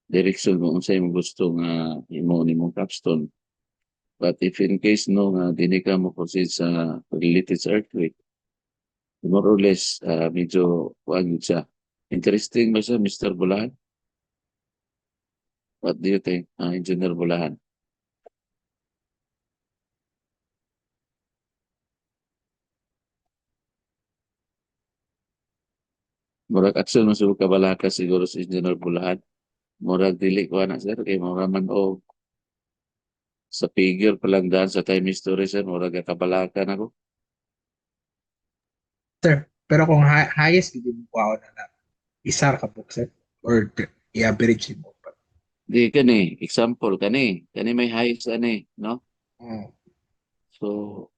direction mo unsa imong gusto nga imo nimong capstone. But if in case, no, nga dili ka mo proceed sa related sa earthquake, more or less medyo kuan gyud siya. Interesting ba siya, Mr. Bulahan? What do you think, Engineer Bulahan? Murag action mo sa kabalaka siguro sa Engineer Bulahan. Murag dili ko na sir, kay murag man o sa figure pa lang daan sa time history sir, murag kabalaka na ko. Sir, pero kung highest, hindi mo ko na isar ka book, sir, or i-average mo pa. Di kani, example kani may highest ani, no? So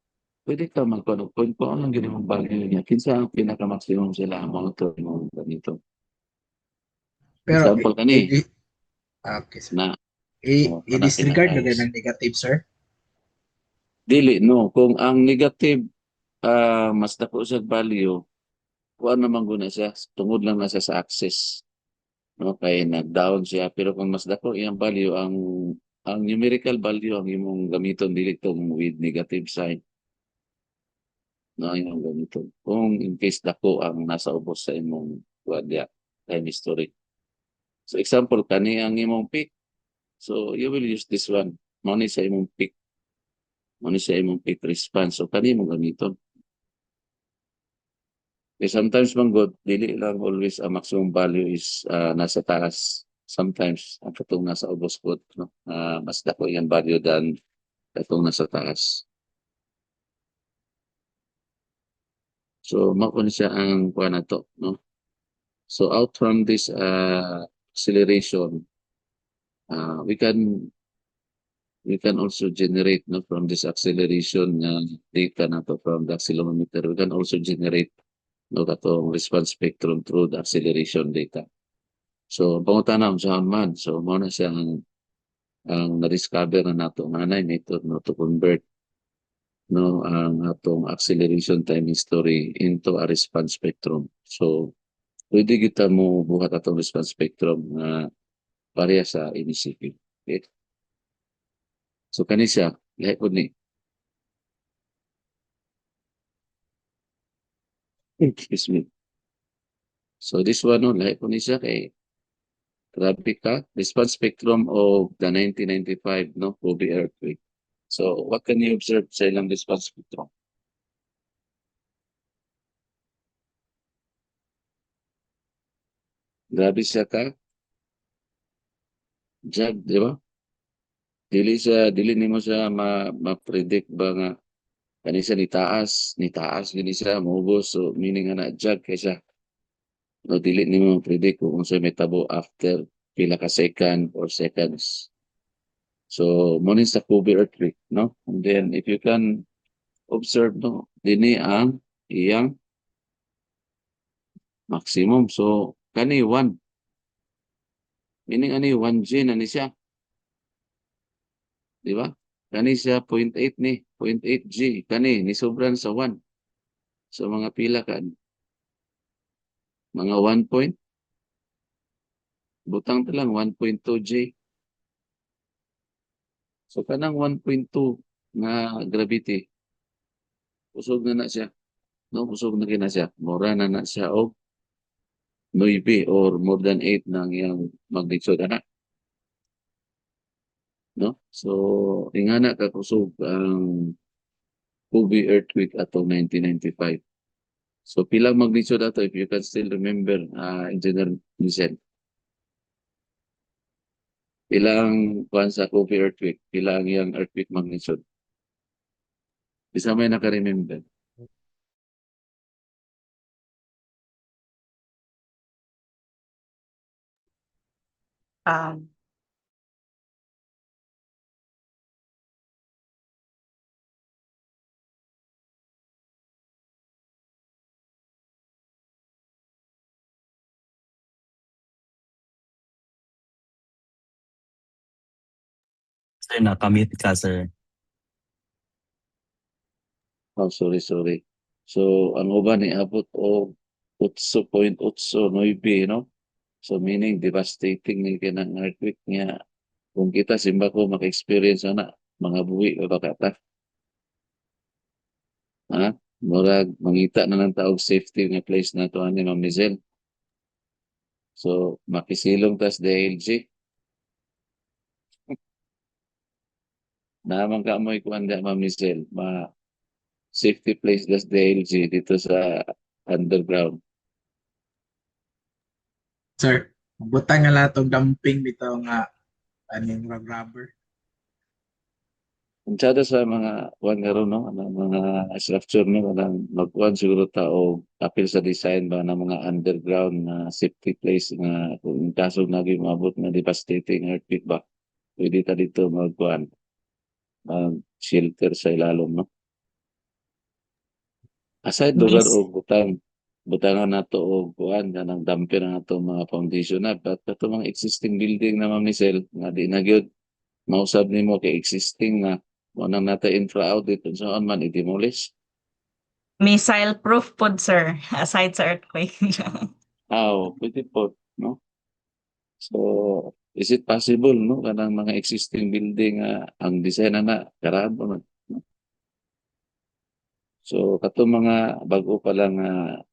pwede ka magkuno kung anong ginamang value niya. Kinsa ang pinaka-maximum sila monitor mo ganito. Pero, Example kani okay, sir. na I-disregard na pinaka-highest. rin ang negative, sir. Dili, no. Kung ang negative mas dako sa value, kuan naman guna siya, tungod lang na siya sa access. No, kay nag-down siya, pero kung mas dako iyang value, ang numerical value ang imong gamiton dili tong with negative sign. No, imong gamiton. Kung in case dako ang nasa ubos sa imong kuan dia time history. So example kani ang imong peak. So you will use this one. Mao ni sa imong peak. Mao ni sa imong peak response. So kani mo gamiton. Okay, sometimes man good, dili lang always ang maximum value is nasa taas. Sometimes ang katong nasa ubos po, no? Mas dako yung value than katong nasa taas. So mao ni siya ang kuha na to, no? So out from this acceleration, we can also generate, no, from this acceleration data na to from the accelerometer. We can also generate no katong response spectrum through the acceleration data. So pangutana sa man, so mo na siya ang na-discover na nato nanay method no to convert no ang atong acceleration time history into a response spectrum. So pwede kita mo buhat atong response spectrum na pareha sa MCQ. Okay? So kani siya, lahi po ni. Excuse me. So this one no, lahi po ni siya kay grabe ka, response spectrum of the 1995 no Kobe earthquake. So what can you observe sa ilang response spectrum? Grabe siya ka, Jag, di ba? Dili nimo siya ma-predict ba nga kani siya ni taas gini siya maubos so meaning nga na Jag kay siya. No dili nimo ma-predict kung unsa may tabo after pila ka second or seconds. So mo ni sa Kobe earthquake, no? And then if you can observe no, dini ang iyang maximum. So kani 1 meaning ani 1G na ni siya. Di ba? Kani siya 0.8 ni, 0.8G. Kani ni sobran sa 1. So mga pila ka mga 1 point butang ta lang 1.2G. So kanang 1.2 nga gravity usog na siya. No, usog na kina siya. Mura na siya og 9 or more than 8 ng iyang magnitude ana. No? So ingana ka kusog ang Kobe earthquake atong 1995. So pilang magnitude ato if you can still remember Engineer Lucen. Pilang kuan sa Kobe earthquake, pilang yang earthquake magnitude. Bisa may naka-remember. Um, Sir, nakamute ka, sir. Oh, sorry. So ang uban ni abot og 8.89, no? So meaning devastating ni kanang earthquake niya. Kung kita simba ko maka-experience na mga buwi o bakata. Ha? Murag mangita na lang taog safety nga place na to ani Ma'am Mizel. So makisilong tas DLG. Naman ka mo ikuan da Ma'am Mizel, safety place das DLG dito sa underground. Sir, butang nga lahat og dumping bitaw nga aning rubber. Kuntsada sa mga kuan nga ron, no? Ang mga structure no kanang magkuan siguro ta og apil sa design ba ng mga underground na safety place nga kung kaso naging maabot na devastating earthquake ba pwede ta dito magkuan mag shelter sa ilalom, no? Aside lugar Miss, o butangan nato og kuan kanang damper nato mga foundation na but kato mga existing building na Ma'am Michelle nga di na gyud mausab nimo kay existing na mo nang nata infra audit kung saan man i-demolish. missile proof pod sir, aside sa earthquake. Pwede po, no? So, is it possible, no? Kanang mga existing building, ang design na karaan pa man. No? So, kato mga bago pa lang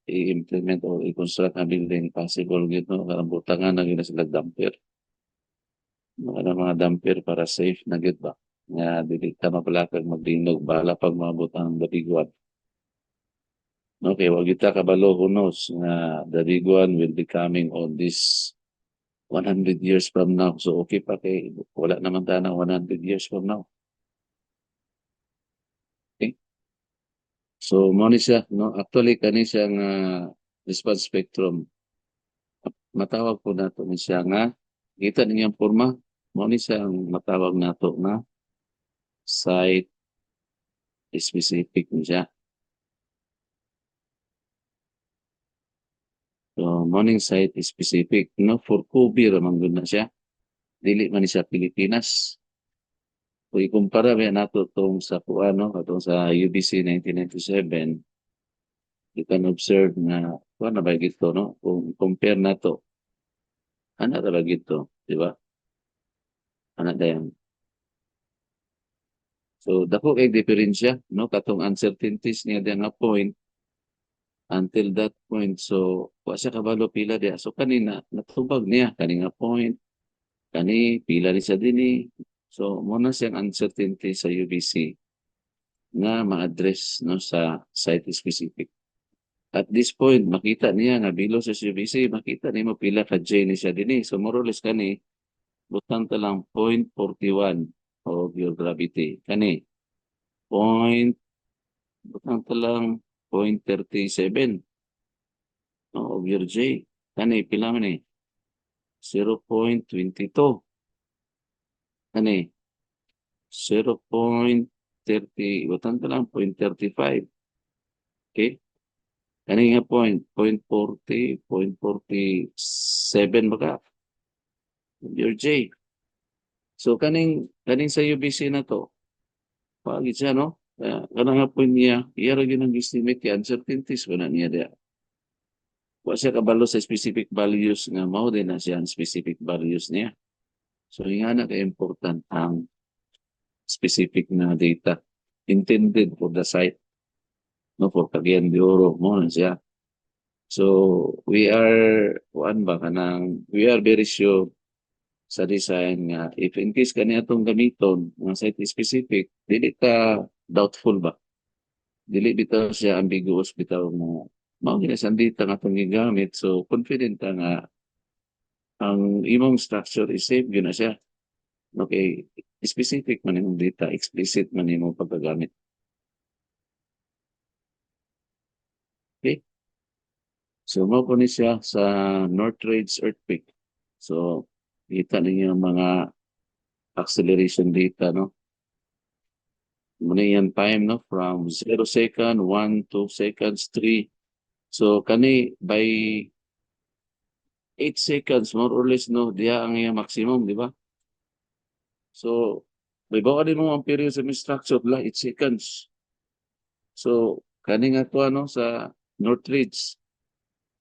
i-implement o i-construct na building, possible yun, no? Karang butangan na yun na sila damper. Mga damper para safe na yun ba? Nga, dili ka mapalakag magdinog, bahala pag mabot ang dabiguan. Okay, wag kita kabalo, who knows, nga the big one will be coming on this 100 years from now. So okay pa kay wala naman tayo ng 100 years from now. Okay? So mo ni siya, no? Actually kani siya nga response spectrum. Matawag po nato ni siya nga kita ninyang porma, mo ni siya ang matawag nato nga site specific ni siya. morning site specific no for Kubi ramang gud na siya. Dili man ni siya Pilipinas. Kung ikumpara ba nato tong sa kuano katong sa UBC 1997, you can observe na kuan na ba gito no? Kung compare nato, ana ra ba gito, di ba? Ana dayon. So dako kay diferensya no katong uncertainties niya diyan nga point until that point. So wa siya kabalo pila diya. So kanina natubag niya kani nga point, kani pila ni sa dinhi. So muna siyang uncertainty sa UBC nga ma-address no sa site specific. At this point makita niya nga below sa UBC, makita nimo pila ka J ni siya dinhi. So more or less kani butang ta lang 0.41 of your gravity. Kani butang ta lang 0.37 of your J. Kani pila man ni 0.22. Kani 0.30, butang ta lang 0.35. Okay? Kani nga 0.40, 0.47 baka of your J. So kaning sa UBC na to, pagit siya no? Kanang nga point niya, iya ra gyud ang estimate kay uncertainties ba na niya diya. Wa siya kabalo sa specific values nga mao din na siya ang specific values niya. So ingana ka important ang specific na data intended for the site no for Cagayan de Oro mo na siya. So we are we are very sure sa design nga if in case kaniya itong gamiton nga site specific, dili ka doubtful ba? Dili bitaw siya ambiguous bitaw mo mao ginasan data nga itong gigamit. So confident ka nga ang imong structure is safe yun na siya. Okay, specific man imong data, explicit man imong paggagamit. Okay? So mao po ni siya sa Northridge earthquake. So kita ninyo mga acceleration data, no? Muna yan time, no? From 0 second, 1, 2 seconds, 3. So, kani by 8 seconds, more or less, no? Diya ang iyang maximum, di ba? So, may bawa din mo ang period sa structure, 8 seconds. So, kani nga to, ano, sa Northridge.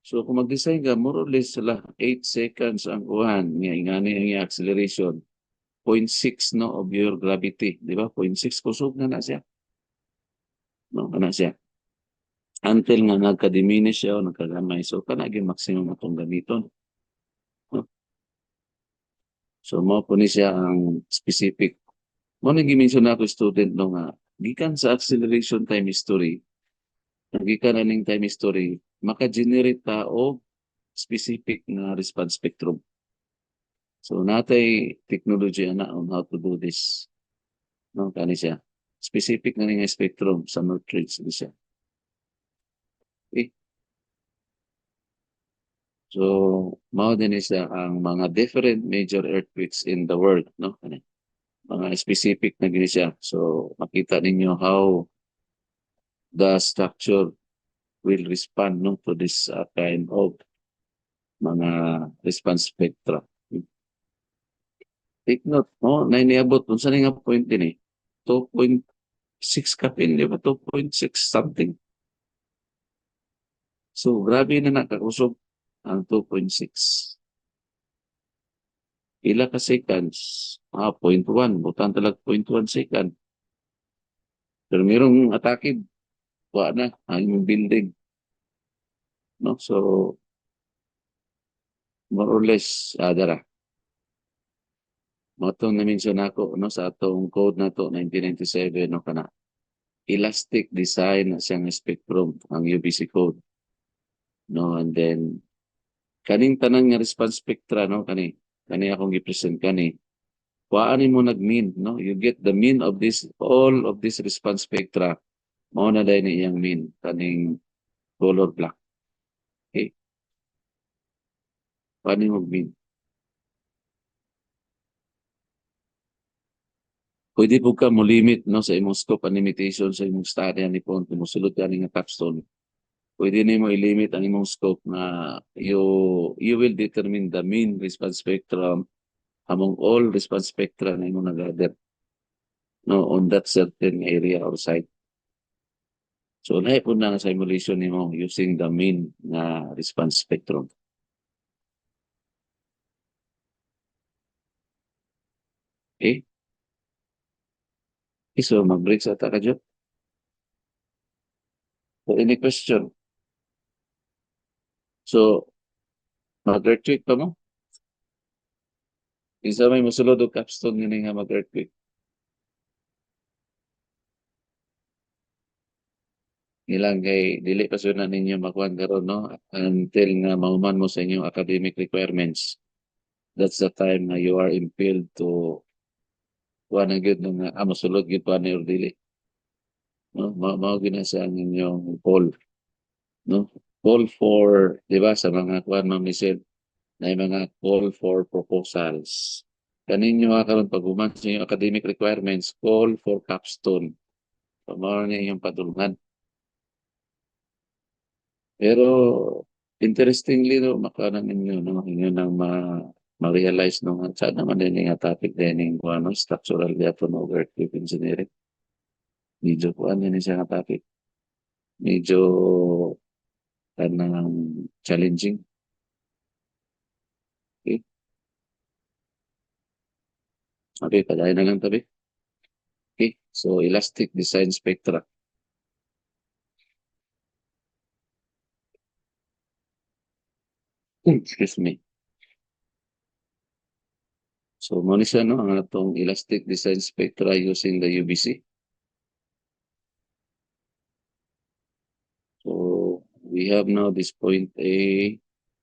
So, kung mag-design ka, more or less, 8 seconds ang kuhan. Ingani ang iyang acceleration. 0.6 no of your gravity, di ba? 0.6 kusog na siya. No, na siya. Until nga nagka-diminish siya o nagkagamay. So, kanaging maximum atong gamiton. No? So, mo po ni siya ang specific. Mo nag-mention na ako student no nga, gikan sa acceleration time history, gikan na ning time history, maka-generate ta o specific na response spectrum. So, natay technology na on how to do this. No, kani siya. Specific na nga spectrum sa Northridge siya. Okay. So, mao din siya ang mga different major earthquakes in the world, no? Kani. Mga specific na gini siya. So, makita ninyo how the structure will respond no to this kind of mga response spectra. Take note, no? Na iniabot, kung saan nga point din 2.6 kapin, di ba? 2.6 something. So, grabe na nakakusog ang 2.6. Ila ka seconds, 0.1, butang talag 0.1 second. Pero mayroong atake, wa na, ang building. No? So, more or less, dara. Matong na-mention ako no, sa atong code na to, 1997, no, kana. Elastic design na siyang spectrum, ang UBC code. No, and then, kaning tanang nga response spectra, no, kani akong gipresent kani. Kuhaan mo nag-mean, no? You get the mean of this, all of this response spectra. Mao na dahil iyang mean, kaning color black. Okay? Kuhaan mo mean. Pwede po ka mo limit no sa imong scope and limitation sa imong study ni po kung musulod ka nga capstone. pwede nimo i-limit ang imong scope na you will determine the mean response spectrum among all response spectra na imong nag-gather no on that certain area or site. So lahi po na nga simulation nimo using the mean na response spectrum. Okay? Okay, so mag-break sa ata ka dyan. So any question? So mag-earthquake pa mo? Isa may musulod o capstone yun nga mag-earthquake. Ilang kay dili pa suna ninyo makuha karon no until nga mahuman mo sa inyong academic requirements. That's the time na you are impelled to kuha na gyud nga masulod gyud pa ni or dili. No, mao ginasa ang inyong call. No? Call for, di ba, sa mga kuan Ma'am Michelle, na yung mga call for proposals. Kaninyo karon pag human sa inyong academic requirements, call for capstone. Pamahal niya yung patulungan. Pero interestingly no makanan ninyo no inyo nang ma-realize no nga sa naman din nga topic din ng ano structural diapon of earthquake engineering. Medyo kuan din siya nga topic. Medyo kanang challenging. Okay. Okay, padayon na lang tabi. Okay, so elastic design spectra. Excuse me. So, mo ni siya, no, ang atong elastic design spectra using the UBC. So, we have now this point A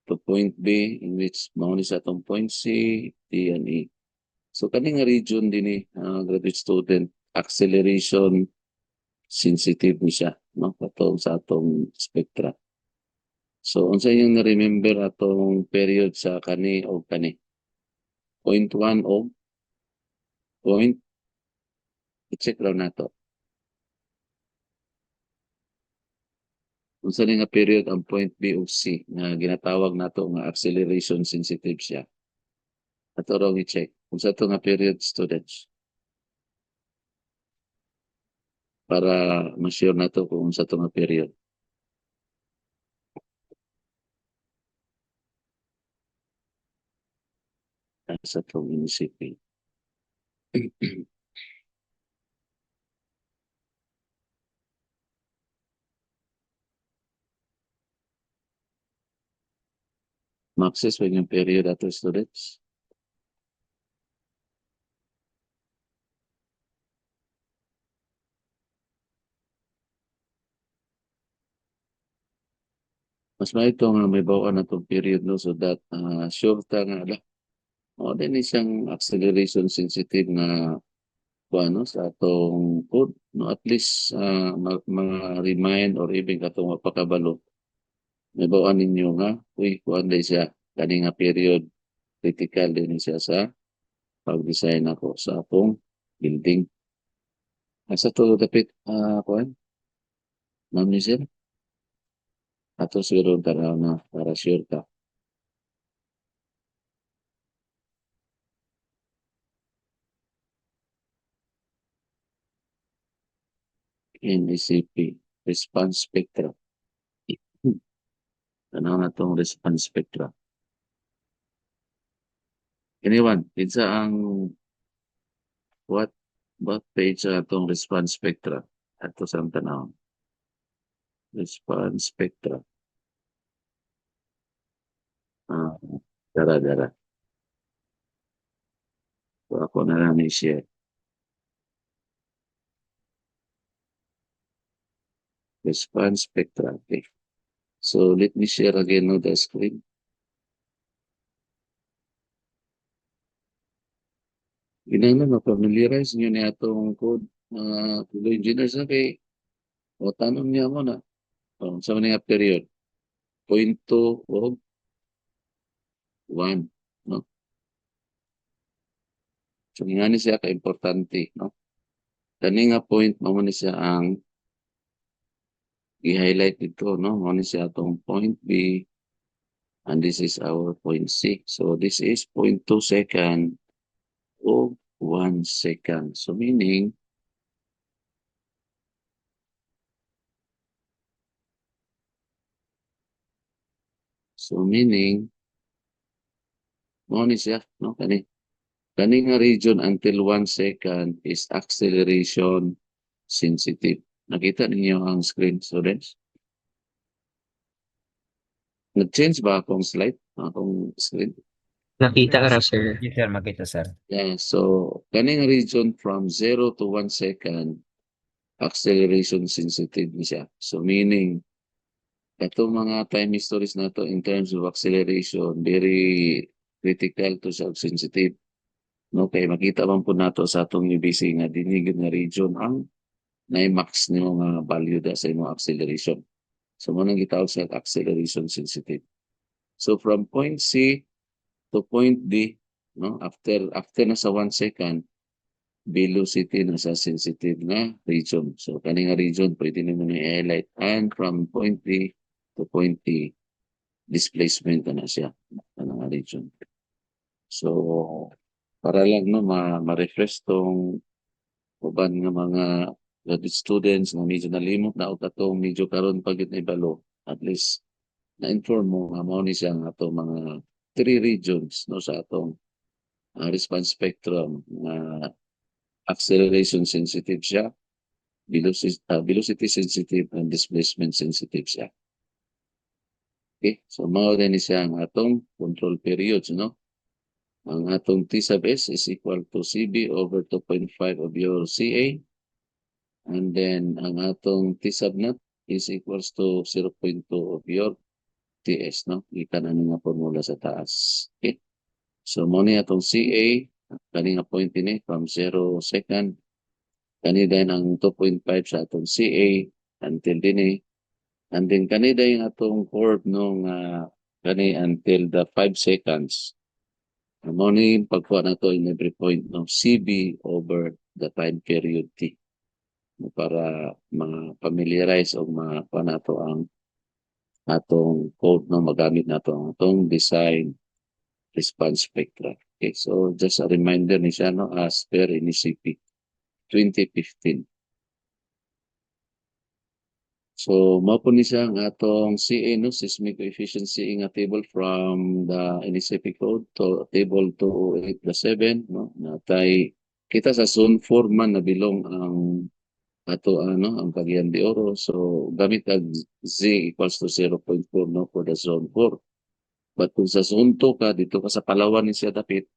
to point B in which mo ni sa atong point C, D, and E. So, kaning region din ni graduate student, acceleration sensitive ni siya, no, katong sa atong spectra. So, unsa yung na-remember atong period sa kani o kani? 0.1 o point. I-check lang nato. Unsa ni nga period ang point B o C nga ginatawag nato nga acceleration sensitive siya. Ato raw i-check. Unsa to nga period, students? Para ma-sure nato kung unsa to nga period. Sa itong inisipin. Ma-access ba yung period ato, students? Mas maito nga may bawaan na itong period no so that sure ta nga ala. O din isang acceleration sensitive na ano sa atong code no at least mga remind or even katong mapakabalo. May bawaan ninyo nga uy kuan day siya kani nga period critical din siya sa pag-design ako sa atong building. Asa to dapit kuan? Ma'am Michelle? Ato siguro tanaw na para sure ka. NECP, response spectra. Tanaw na tong response spectra. Anyone, isa ang what page sa atong response spectra? Ato sa tanaw. Response spectra. Ah, dara. So ako na lang i-share. Response spectra. Okay. So let me share again no the screen. Ginana ma-familiarize nyo ni atong code mga engineers na kay o tanong niya mo na sa mga period 0.2 o 1 no so nga ni siya ka-importante no kani nga point mao ni siya ang i-highlight dito, no? Mao ni siya atong point B and this is our point C. So this is 0.2 second o 1 second. So meaning mao ni siya, no? Kani nga region until 1 second is acceleration sensitive. Nakita ninyo ang screen, students? Nag-change ba akong slide? Akong screen? Nakita ka ra, sir. Yes, sir. Makita, sir. Yeah, so kaning region from 0 to 1 second, acceleration sensitive ni siya. So meaning, itong mga time histories na to in terms of acceleration, very critical to sa sensitive. No, kay makita man po nato sa atong UBC nga dinigid nga region ang na-max nimo nga value da sa imong acceleration. So mo nang gitawag sa acceleration sensitive. So from point C to point D, no, after na sa 1 second, velocity na sa sensitive nga region. So kani nga region pwede nimo ni highlight, and from point D to point E, displacement na siya ang nga region. So para lang no ma-refresh tong uban nga mga graduate students nga medyo nalimot na og atong medyo karon pagit na ibalo, at least na-inform mo nga mao ni siya nga atong mga 3 regions no sa atong response spectrum nga acceleration sensitive siya, velocity sensitive, and displacement sensitive siya. Okay, so mao din siya ang atong control periods, no? Ang atong T sub S is equal to CB over 2.5 of your CA. And then ang atong T sub naught is equals to 0.2 of your TS, no? Ikan ano nga formula sa taas. Okay. So mo ni atong CA, kani nga point ini from 0 second. Kani din ang 2.5 sa atong CA until dinhi. And then kani din atong curve nung kani until the 5 seconds. Mo ni pagkuha na to in every point ng CB over the time period T. Para ma-familiarize o ma-kuha na to ang atong code no magamit na to ang atong design response spectra. Okay, so just a reminder ni siya no as per INICP 2015. So mao po ni siya ang atong CA no seismic efficiency nga table from the INICP code to table 208-7 no natay kita sa zone 4 man na bilong ang ato ang Cagayan de Oro. So gamit ang Z equals to 0.4 no for the zone 4. But kung sa zone 2 ka dito ka sa Palawan ni siya dapit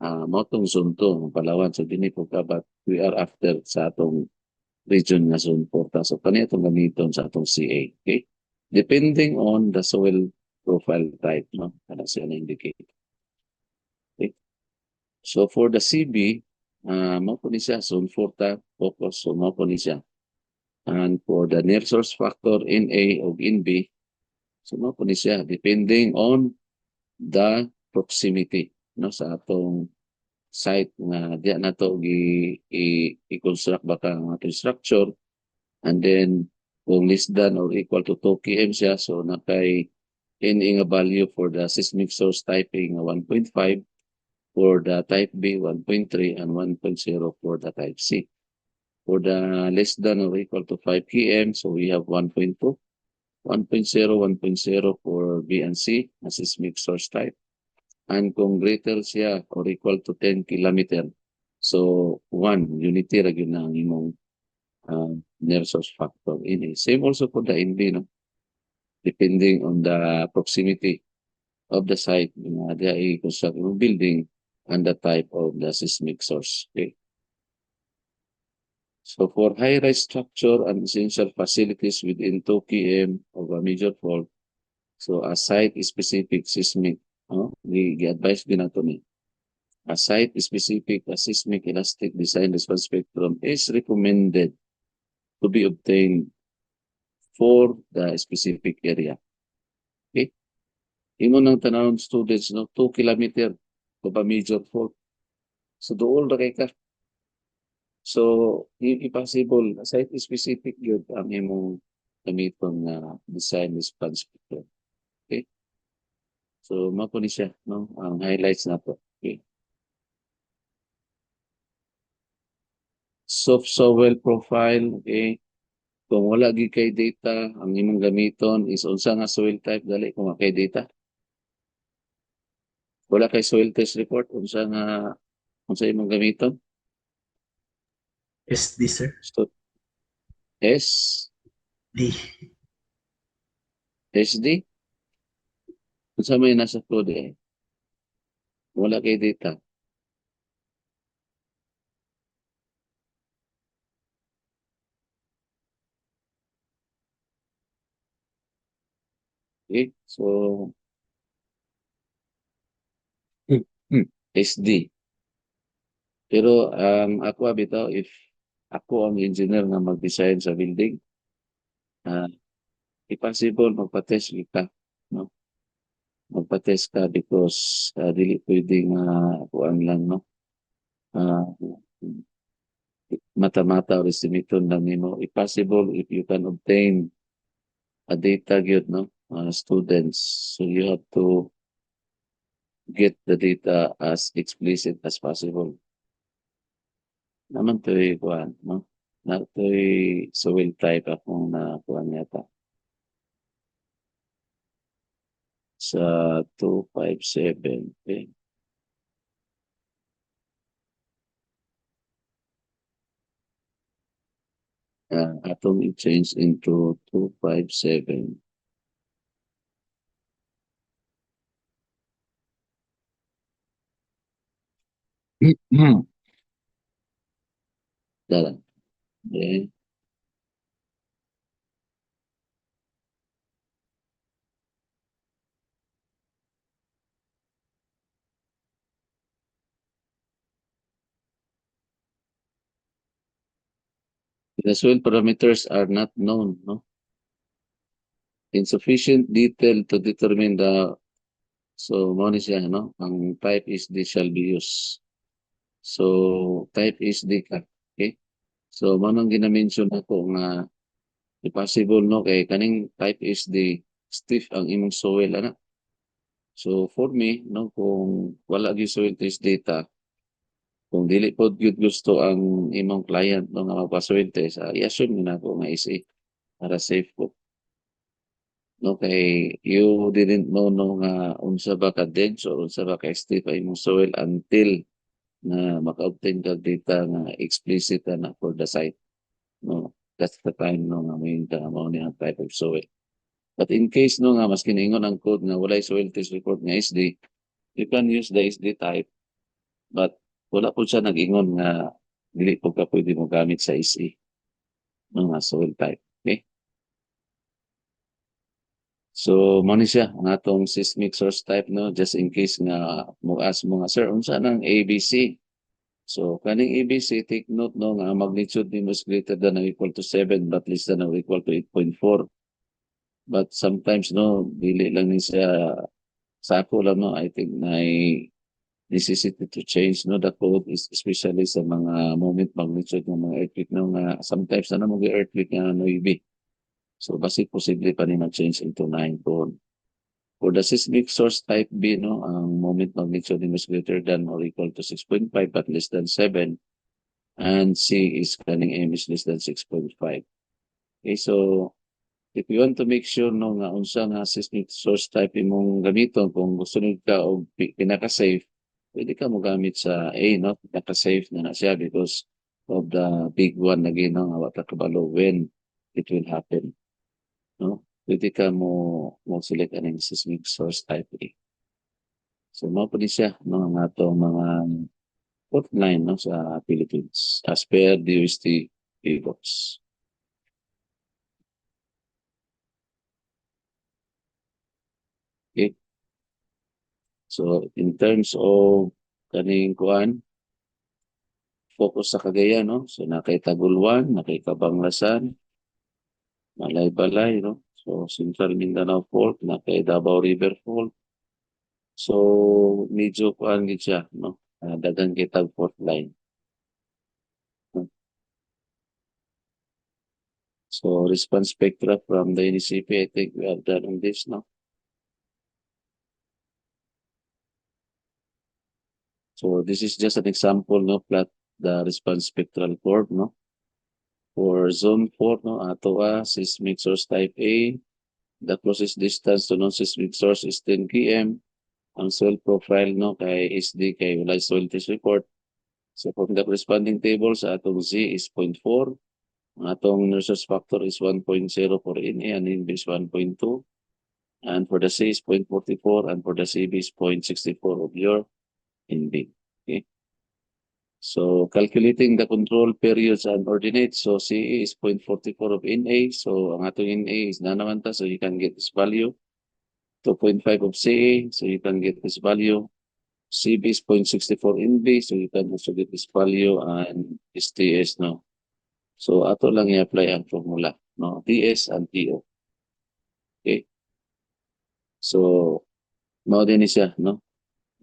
mao tong zone 2 ang Palawan, so dinhi po ka, but we are after sa atong region nga zone 4. So kani atong gamiton sa atong CA. Okay, depending on the soil profile type no kana siya na indicate. Okay, so for the CB mao po ni siya zone 4 ta focus, so mao po ni siya. And for the near source factor in A o in B, so mao po ni siya depending on the proximity no sa atong site nga diya na to i-construct baka ang atong structure, and then kung less than or equal to 2 km siya, so nakay any nga value for the seismic source typing 1.5, for the type B 1.3, and 1.0 for the type C. For the less than or equal to 5 km, so we have 1.2, 1.0, 1.0 for B and C na seismic source type. And kung greater siya or equal to 10 km, so 1 unity ra gyud na ang imong near source factor in A. Same also for the NB, no? Depending on the proximity of the site na diya i-construct yung building and the type of the seismic source. Okay. So for high-rise structure and essential facilities within 2 km of a major fault, so a site-specific seismic, gi-advise din nato ni. A site-specific seismic elastic design response spectrum is recommended to be obtained for the specific area. Okay? Imo nang tanawon students, no, 2 km of a major fault. So doon ra kay ka. So, possible site-specific yun ang imong gamiton nga design response filter. Okay? So, mao ni siya, no? Ang highlights na to. Okay. Soft soil profile, okay? Kung wala gid kay data, ang imong gamiton is unsa nga soil type dali kung kay data. Wala kay soil test report, unsa imong gamiton? SD, sir. So, S, D. SD, unsa may nasa code eh. Wala kay data. Okay, so SD. Pero ako bitaw if ako ang engineer nga mag-design sa building, if possible magpa-test kita, no? Magpa-test ka because dili pwedeng kuan lang, no? Mata-mata or estimaton lang nimo. If possible, if you can obtain a data gyud, no? Students, so you have to get the data as explicit as possible. Naman to'y kuan, no? Na to'y soil type akong na kuan yata. Sa 257, okay. Atong i-change into 257. Dala. Okay. The soil parameters are not known, no? Insufficient detail to determine the, so mo ni siya, no? Ang type is D shall be used. So type is D ka, okay? So manang ginamention ako nga if possible, no, kay kaning type is D stiff ang imong soil ana. So for me, no, kung wala gyud soil test data, kung dili pod gyud gusto ang imong client, no, nga magpa-soil test, i-assume na ako nga is para safe po. No, kay you didn't know, no, nga unsa ba ka dense or unsa ba ka stiff ang imong soil until na maka-obtain ka data nga explicit na for the site. No, that's the time, no, nga may mo ni ang type of soil. But in case, no, nga mas kiningon ang code nga walay soil test report nga SD, you can use the SD type, but wala po siya nag-ingon nga dili po ka pwede mo gamit sa SE, no, nga soil type. Okay? So, mo ni siya ang atong seismic source type, no, just in case nga mo-ask mo nga, sir, unsa nang ABC? So, kaning ABC, take note, no, nga magnitude nimo is greater than or equal to 7 but less than or equal to 8.4. But sometimes, no, dili lang ni siya sa ako lang, no, I think na necessity to change, no, the code is especially sa mga moment magnitude ng mga earthquake, no, nga sometimes na mga earthquake nga noisy. So, basi posible pa ni mag-change into 9 code. For the seismic source type B, no, ang moment magnitude is greater than or equal to 6.5 but less than 7. And C is kaning M is less than 6.5. Okay, so if you want to make sure, no, nga unsa nga seismic source type imong gamiton, kung gusto nyo ka o pinaka-safe, pwede ka mo gamit sa A, no? Pinaka-safe na siya because of the big one na ginawa nga wata kabalo when it will happen. No? Pwede ka mo select aning seismic source type A. So, mao po siya, no, ang atong mga outline, no, sa Philippines as per DOST P-Box. Okay. So, in terms of kaning kuan, focus sa Cagayan, no? So, nakay Tagulwan, nakay Kabanglasan, Malay-Balay, no? So, Central Mindanao Fault, nakay Davao River Fault. So, medyo kuan gid siya, no? Dagang kitag fault line. So response spectra from the NECP, I think we have done on this now. So this is just an example, no, plot the response spectral curve, no. For zone 4, no, ato seismic source type A, the closest distance to non-seismic source is 10 km. Ang soil profile, no, kay SD, kay wala soil test report. So from the corresponding table sa atong Z is 0.4. Ang atong resource factor is 1.0 for NA and NB is 1.2. And for the C is 0.44 and for the CB is 0.64 of your NB. Okay. So calculating the control periods and ordinates. So CA is 0.44 of NA. So ang atong NA is na naman ta. So you can get this value. 2.5 of CA. So you can get this value. CB is 0.64 NB. So you can also get this value and STS, no. So ato lang i-apply ang formula, no. TS and TO. Okay. So mao din ni siya, no.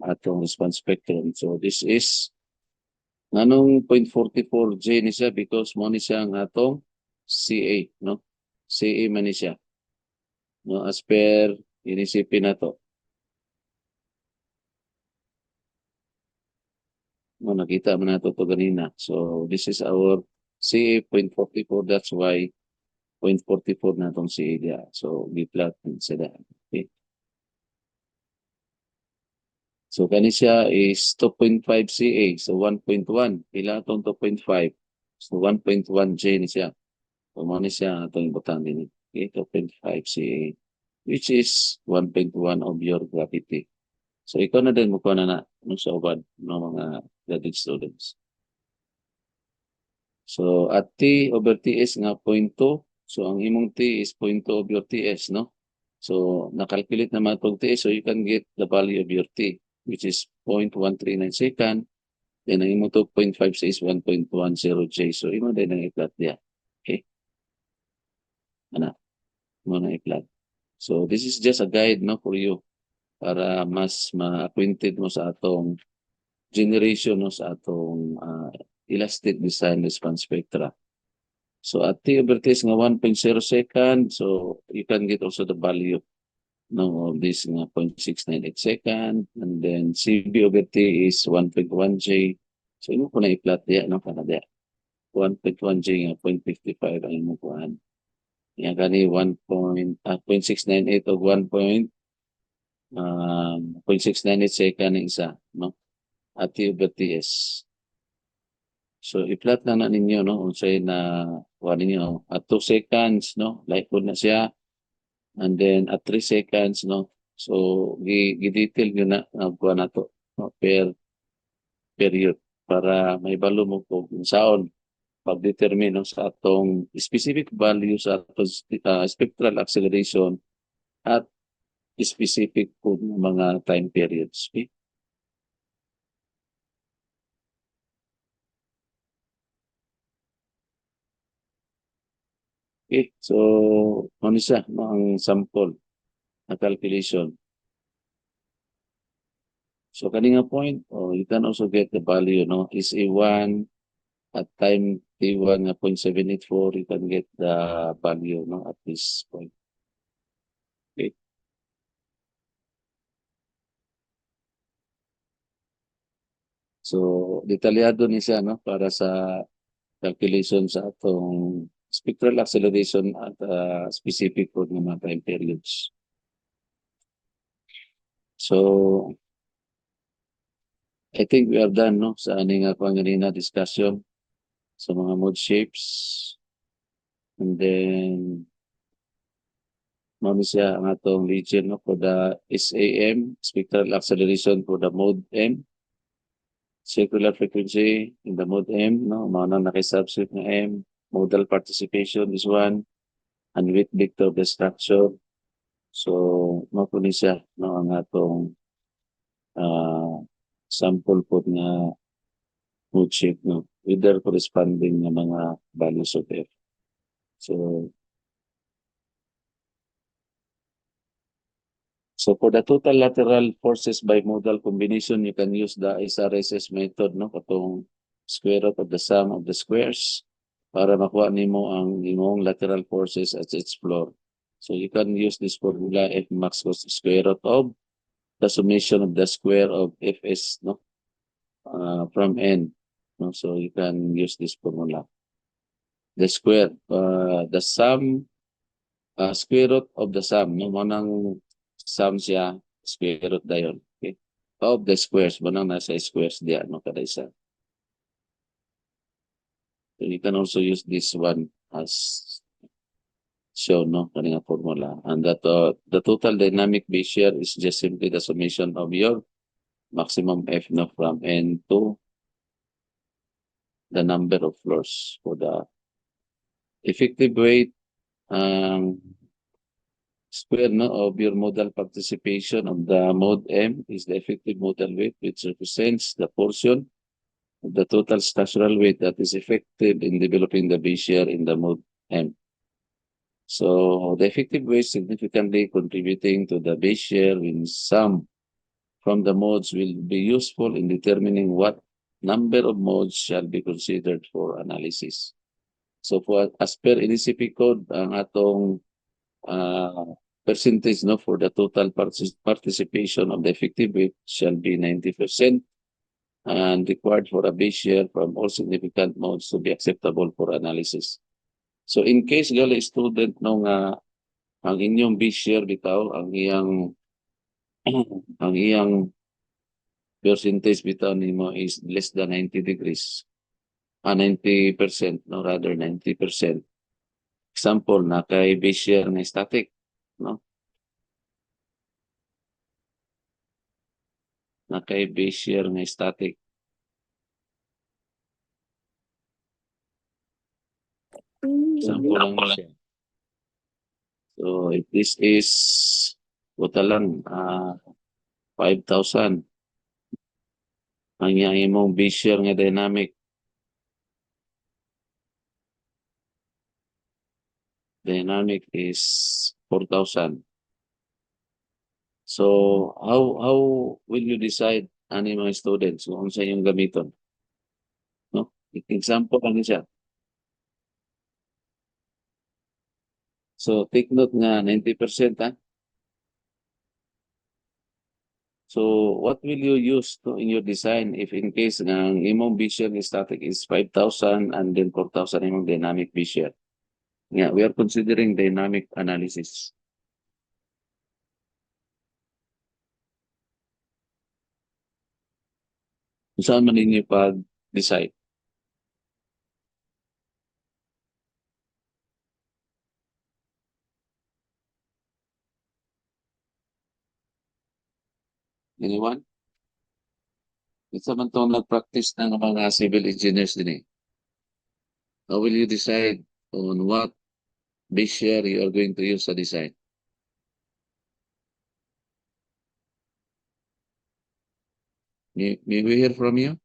Atong response spectrum. So this is nanong 0.44J ni siya because mo ni siya ang atong CA, no. CA man ni siya. No, as per inisipin na to. No, nakita man nato to ganina. So this is our CA 0.44. That's why 0.44 na itong CA dia. So gi-plot sila. Okay. So kani siya is 2.5 CA. So 1.1. Pila itong 2.5. So 1.1 J ni siya. So mo ni siya itong ibutang din. Okay, 2.5 CA. Which is 1.1 of your gravity. So ikaw na din mo na sa ubad ng mga graduate students. So at T over TS nga 0.2. So ang imong T is 0.2 of your TS, no? So nakalculate naman itong TS. So you can get the value of your T, which is 0.139 second. Then ang imong 2.5 is 1.10 J. So imo din ang i-plot diya. Okay? Ano? Mo na i-plot. So this is just a guide, no, for you para mas ma-acquainted mo sa atong generation, no, sa atong elastic design response spectra. So at T over T is nga 1.0 second, so you can get also the value, no, of this nga 0.698 second, and then CB over T is 1.1 J. So imo ko na i-plot diya, no, kana diya. 1.1 J nga 0.55 ang imo kuan. Yan kani 0.698 o 0.698 second ang isa, no, at T over TS. So i-plot na ninyo, no, unsay na kuha ninyo at 2 seconds, no, like na siya, and then at 3 seconds, no. So gi-detail nyo na kuha na to, no, per period para may balo mo kung saon pag-determine, no, sa atong specific value sa atong spectral acceleration at specific kung mga time periods. Okay? Okay, so ano siya, no, ang sample na calculation. So kaninga point, you can also get the value, no, is A1 at time T1 nga 0.784, you can get the value, no, at this point. Okay. So detalyado ni siya, no, para sa calculation sa atong spectral acceleration at specific for mga time periods. So I think we are done, no, sa aning kanina discussion sa mga mode shapes. And then mao siya ang atong region, no, for the SAM, spectral acceleration for the mode M. Circular frequency in the mode M, no, mao na nakisubscript ng M. Modal participation is 1, and width vector of the structure. So mao po ni siya, no, ang atong sample po nga mood shape, no, with their corresponding na mga values of F. So for the total lateral forces by modal combination, you can use the SRSS method, no, katong square root of the sum of the squares. para makuha nimo ang imong lateral forces at its floor. So you can use this formula F max was the square root of the summation of the square of Fs, no? From N. No? So you can use this formula. The square, the sum, square root of the sum, no? Manang sum siya, square root dayon. Okay? Of the squares, manang nasa squares diya, no? Kada isa. So you can also use this one as shown, no? Kanina formula. And that the total dynamic base shear is just simply the summation of your maximum F, no? From N to the number of floors for the effective weight square, no, of your modal participation of the mode M is the effective modal weight, which represents the portion of the total structural weight that is effective in developing the base shear in the mode M. So the effective weight significantly contributing to the base shear in some from the modes will be useful in determining what number of modes shall be considered for analysis. So for as per NCP code, ang atong percentage, no, for the total participation of the effective weight shall be 90% and required for a base shear from all significant modes to be acceptable for analysis. So in case gali student no nga ang inyong base shear bitaw ang iyang ang iyang percentage bitaw nimo is less than 90 degrees. 90%, no, rather 90%. Example, na kay base shear na static, no? Na kay base shear na static. Example lang na siya. So if this is buta lang 5,000 ang imong base shear nga dynamic is 4,000. So how will you decide ani mga students kung sa yung gamiton? No? Example lang siya. So take note nga 90%, ha. So what will you use to in your design if in case ng imong base shear static is 5,000 and then 4,000 imong dynamic base shear? Yeah, we are considering dynamic analysis. Saan man ninyo pag-decide? Anyone? Isa man itong nag-practice ng mga civil engineers din eh. How will you decide on what base shear you are going to use sa design? May we hear from you?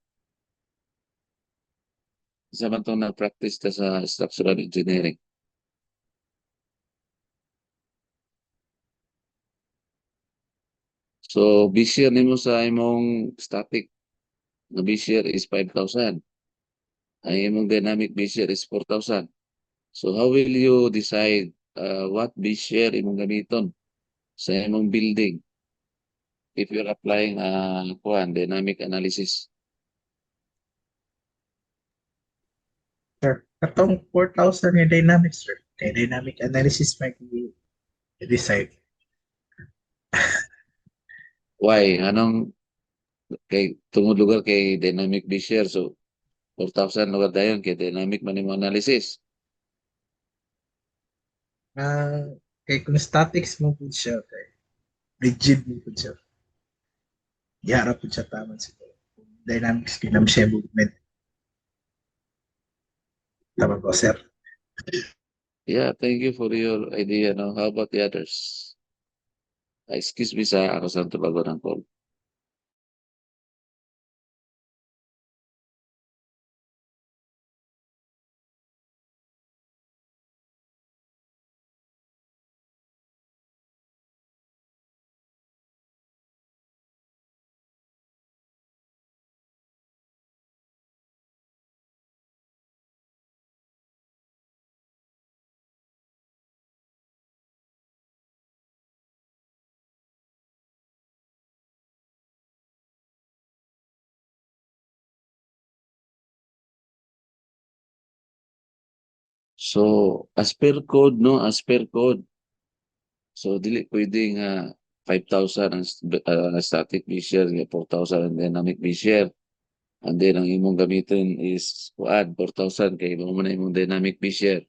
Isa man itong nag-practice ka sa structural engineering. So, base shear nimo sa imong static na base shear is 5,000. Ang imong dynamic base shear is 4,000. So, how will you decide what base shear imong gamiton sa imong building if you're applying dynamic analysis? Sir, katong 4,000 yung dynamics, sir. Kay dynamic analysis may decide. Why? Anong kay tungod lugar kay dynamic base shear, so 4,000 lugar dayon kay dynamic man imong analysis. Kay kung statics mo po siya, kay rigid mo po siya. Iharap po siya tama siguro. Dynamics, kinam siya movement. Tama po, sir. Yeah, thank you for your idea. No? How about the others? Excuse me sa ako sa tubago ng call. So, as per code, no? As per code. So, dili pwede nga 5,000 ang static B-share, 4,000 ang dynamic B-share. And then, ang imong gamitin is kuan 4,000 kay mo na imong dynamic B-share.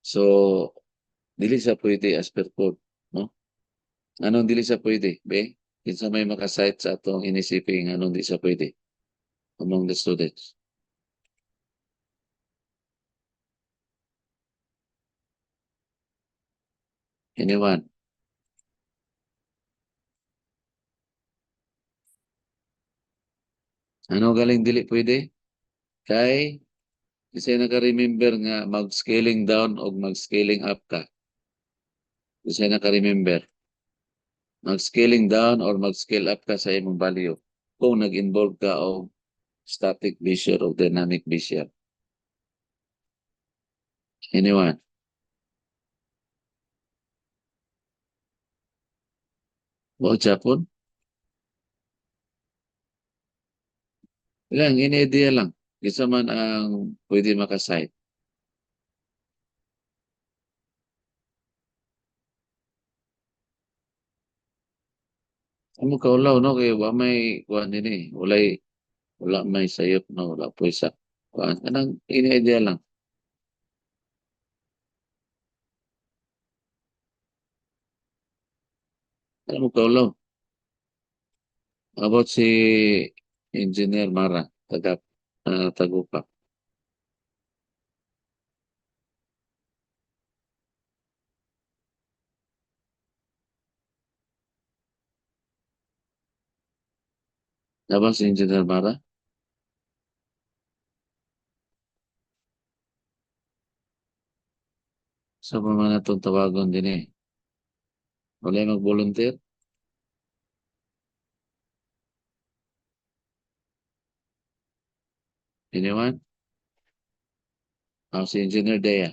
So, dili sa pwede as per code, no? Anong dili sa pwede, be? Kinsa may makasite sa atong inisiping anong di sa pwede among the students. Anyone? Ano galing dili pwede? Kay kasi naka-remember nga mag-scaling down o mag-scaling up ka. Kasi naka-remember. Mag-scaling down or mag-scale up ka sa imong value kung nag-involve ka o static B-share o dynamic B-share. Anyone? O Japon? Lang, ini-idea lang. Isa man ang pwede makasite. Amo kaulaw no kay wa may kuan din eh. Wala may sayop no wala puisa. Kuan kanang ini-idea lang. Amo kaulaw. About si Engineer Mara, Tagupa. Diba si Engineer Mara? Sa mga natong tawagon din eh. Wala mag-volunteer? Anyone? Si Engineer Dea.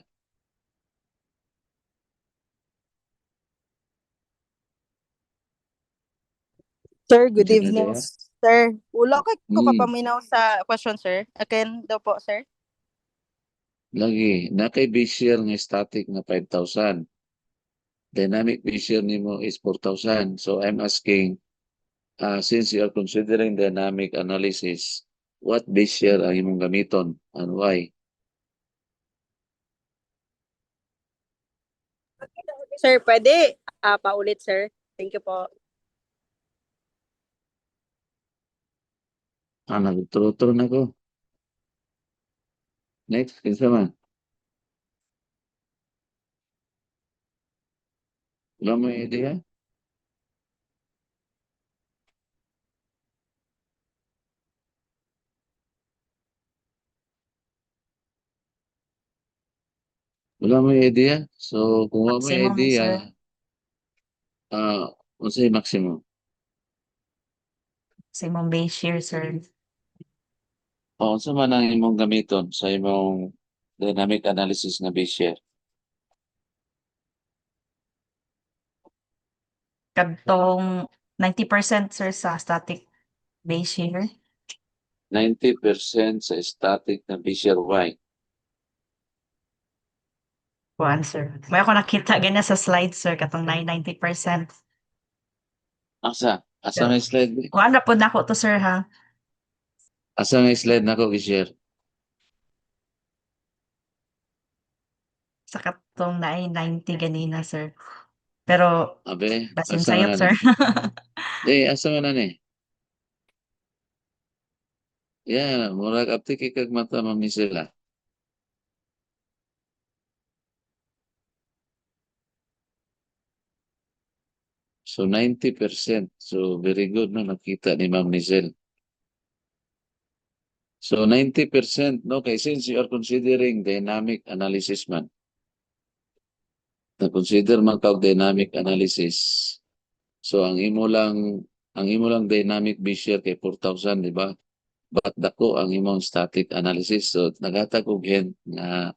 Sir, good Engineer evening. Dea? Sir, ulo kay ko Hmm. kapaminaw sa question, sir. Again daw po, sir. Lagi, na kay base share nga static na 5,000. Dynamic base share nimo is 4,000. So I'm asking, since you are considering dynamic analysis, what base share ang imong gamiton and why? Sir, pwede paulit, sir. Thank you po. Nagturo-turo na ko. Next, kinsa man? Wala mo idea? Wala mo idea? So, kung wala mo Maximum, idea, sir. unsay maximum? Maximum base share, sir. O, unsa man ang imong gamiton sa imong dynamic analysis na base share? Kadtong 90%, sir, sa static base share. 90% sa static na base share. Why? Kuan, sir. May ako nakita ganyan sa slide, sir, katong 90%. Asa? Asa nga slide? Kuan na po na ako to, sir, ha? Asa nga slide na ko i-share? Sa katong 90 ganina, sir. Pero, Abe, basin asa sayop, nga sir. asa nga na ni? Yeah, murag aptiki kag mata mami sila. So 90%. So very good no nakita ni Ma'am Nizel. So 90% no kay since you are considering dynamic analysis man. Na consider man kag dynamic analysis. So ang imo lang dynamic base share kay 4,000 di ba? But dako ang imong static analysis. So nagatag og hint na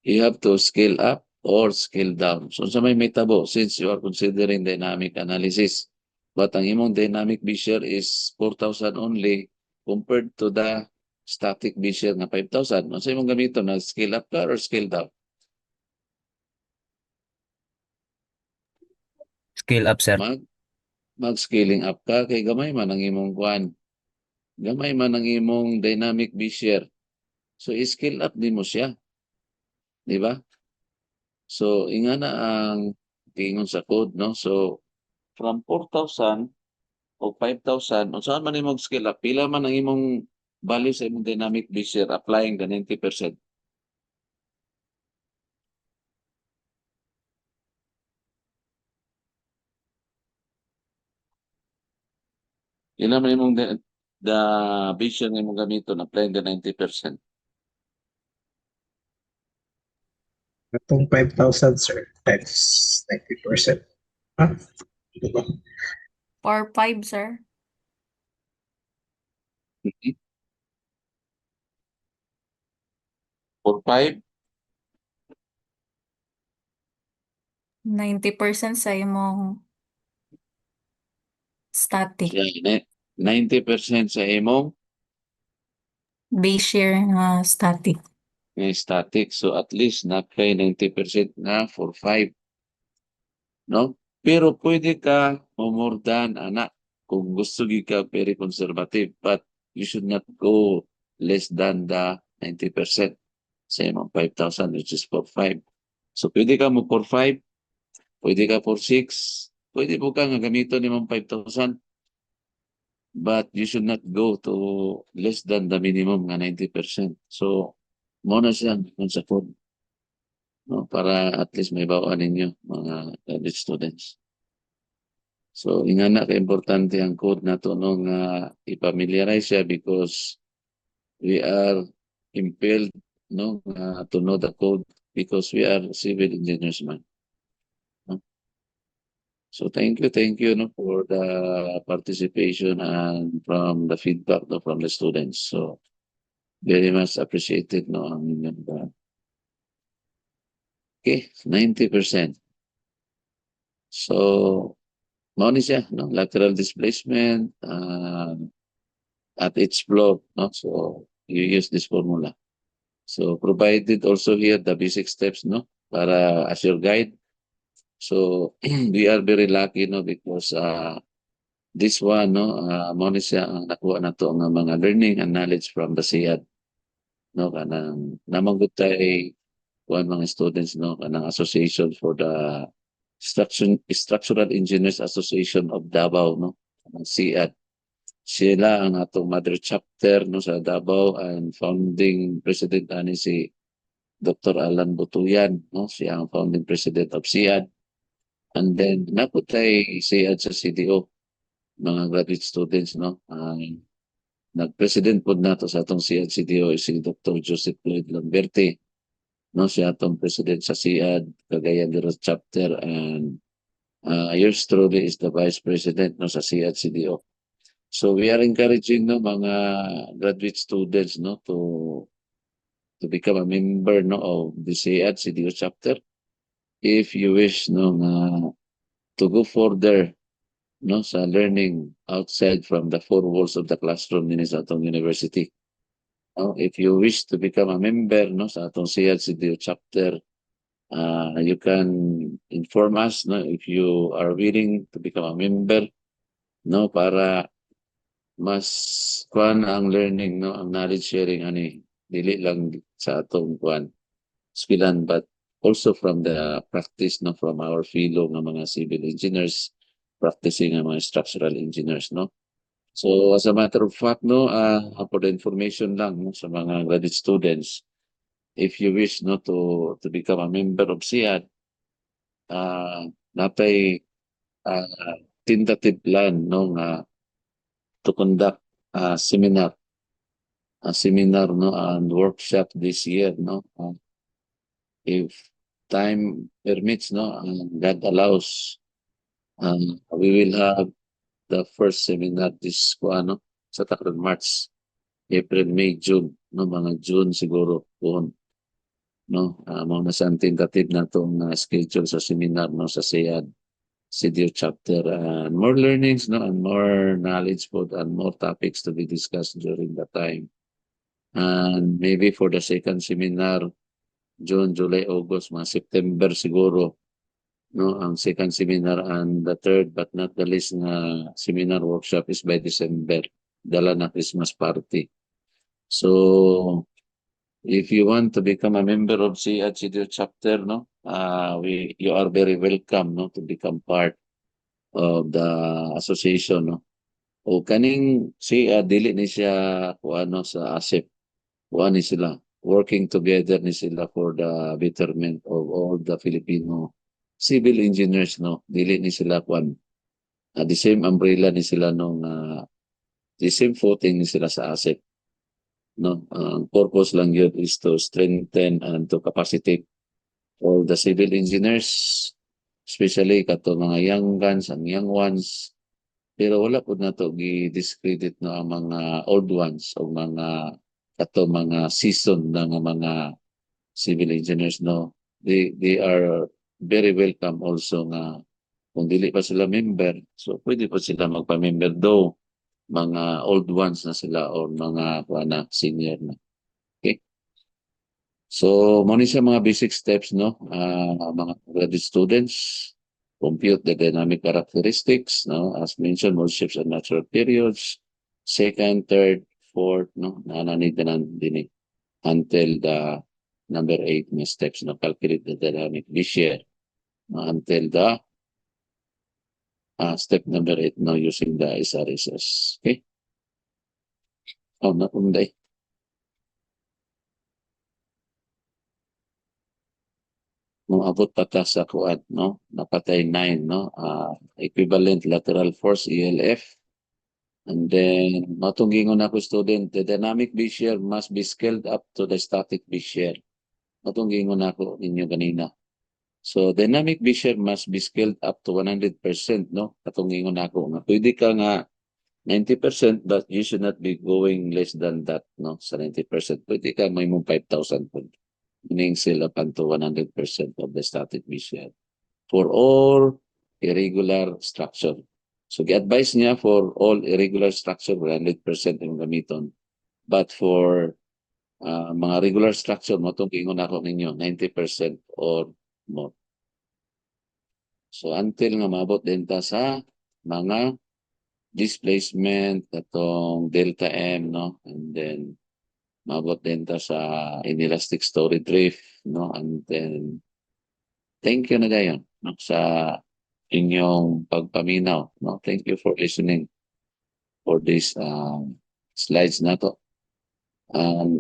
you have to scale up or scale down. So sa may tabo since you are considering dynamic analysis. But ang imong dynamic base share is 4,000 only compared to the static B-share nga 5,000. Ano sa imong gamito na scale up ka or scale down? Scale up, sir. Mag-scaling up ka kay gamay man ang imong kuan. Gamay man ang imong dynamic B-share. So i-scale up din mo siya. Di ba? So ingana ang gingon sa code, no? So from 4,000 o 5,000, unsaon man imong scale up, pila man ang imong value sa imong dynamic B-share applying the 90%. Ilan man imong the B-share nga imong gamiton applying the 90%. Itong 5,000, sir, times 90%. Ha? Ito ba? Or 5, sir. For 5, 90% sa imong static. yan, 90% sa imong Base share nga static. nga static. So at least na kay 90% na for 5. No? Pero pwede ka more than anak kung gusto gi ka very conservative, but you should not go less than the 90% sa imong 5,000, which is for 5. So pwede ka mo for 5, pwede ka for 6, pwede po ka nga gamiton ni mong 5,000, but you should not go to less than the minimum nga 90%. So muna siya kung sa code, no, para at least may bawaan ninyo mga college students. So ingana ka importante ang code nato no nga i-familiarize siya because we are impelled no to know the code because we are civil engineers man. No? So thank you no for the participation and from the feedback no from the students. So very much appreciated no ang inyong okay, 90%. So mao ni siya no lateral displacement at each floor no, so you use this formula. So provided also here the basic steps no para as your guide. So we are very lucky no because this one no mao ni siya ang nakuha nato nga mga learning and knowledge from the SIAD no kanang namanggod tay kuan mga students no kanang association for the Structural Engineers Association of Davao no ang SIAD. Sila ang atong mother chapter no sa Davao and founding president ani si Dr. Alan Butuyan no siya ang founding president of SIAD. And then naputay SIAD sa CDO mga graduate students no nag-president po nato sa atong SIAD CDO si Dr. Joseph Lloyd Lamberti no siya atong president sa SIAD Cagayan de Oro chapter and yours truly is the vice president no sa SIAD CDO. So we are encouraging no mga graduate students no to become a member no of the SIAD CDO chapter if you wish no to go further no sa learning outside from the four walls of the classroom in sa atong university. If you wish to become a member no sa atong SIAD CDO chapter, you can inform us no if you are willing to become a member no para mas kuan ang learning no ang knowledge sharing ani dili lang sa atong kuan skillan but also from the practice no from our fellow nga mga civil engineers practicing nga mga structural engineers no. So as a matter of fact no for the information lang no, sa mga graduate students if you wish no to become a member of SIAD natay tentative plan no nga to conduct a seminar no and workshop this year no if time permits no and God allows we will have the first seminar this ano sa takrag March, April, May, June no mga June siguro po no mao na sa tentative na tong schedule sa seminar no sa SIAD CDO chapter and more learnings no and more knowledge po and more topics to be discussed during that time. And maybe for the second seminar, June, July, August, mga September siguro, no, ang second seminar, and the third but not the least na seminar workshop is by December, dala na Christmas party. So if you want to become a member of CIAD CDO chapter, no, you are very welcome, no, to become part of the association, no. O kaning CIAD dili ni siya kung ano sa ASEP, kung ni sila working together ni sila for the betterment of all the Filipino civil engineers, no, dili ni sila kwan the same umbrella ni sila nung the same footing ni sila sa ASEP, no. Ang purpose lang yun is to strengthen and to capacitate all the civil engineers, especially kato mga young guns and young ones. Pero wala po na to gi-discredit no ang mga old ones o mga kato mga seasoned na nga mga civil engineers, no. They are very welcome also nga kung dili pa sila member, so pwede pa sila magpa-member though mga old ones na sila or mga senior na. Okay? So, muna siya mga basic steps, no? Mga graduate students, compute the dynamic characteristics, no? As mentioned, most shifts and natural periods, second, third, fourth, no? Nananid na din until the number 8 na steps, no? Calculate the dynamic behavior, no? Until the step number 8, no? Using the SRSS. Okay? Oh, napunday. Nung abot pa ta sa kuat, no, napatay 9, no, equivalent lateral force ELF, and then matunggingon ako student, the dynamic behavior must be scaled up to the static behavior. Matunggingon ako ninyo kanina. So dynamic behavior must be scaled up to 100%, no. Matunggingon ako nga pwede ka nga 90%, but you should not be going less than that, no, sa 90%. Pwede ka may mong 5,000 po. Meaning sila up to 100% of the static behavior for all irregular structure. So, gi-advise niya for all irregular structure, 100% yung gamiton. But for mga regular structure, matungkingon ako ninyo, 90% or more. So, until nga mabot din ta sa mga displacement, katong delta M, no? And then, mabot din ta sa inelastic story drift, no? And then, thank you na dayon, no? Sa inyong pagpaminaw, no? Thank you for listening for this slides na to.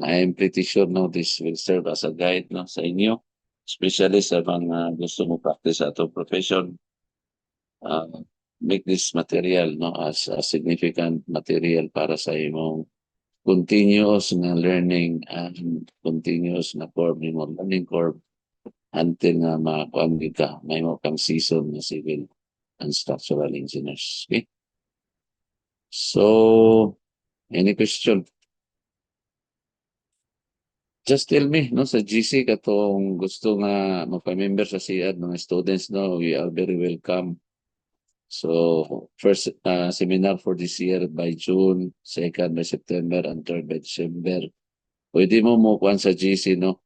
I am pretty sure, no, this will serve as a guide, no, sa inyo, especially sa mga gusto mo practice sa atong profession. Make this material, no, as a significant material para sa imong continuous na learning and continuous na curve ni mo, learning curve until nga makakuan ka, may mo kang season na civil and structural engineers. Okay? So, any question? Just tell me, no, sa GC katong gusto nga magpa-member sa CIAD, mga students, no, we are very welcome. So, first seminar for this year by June, second by September, and third by December. Pwede mo kuhan sa GC, no?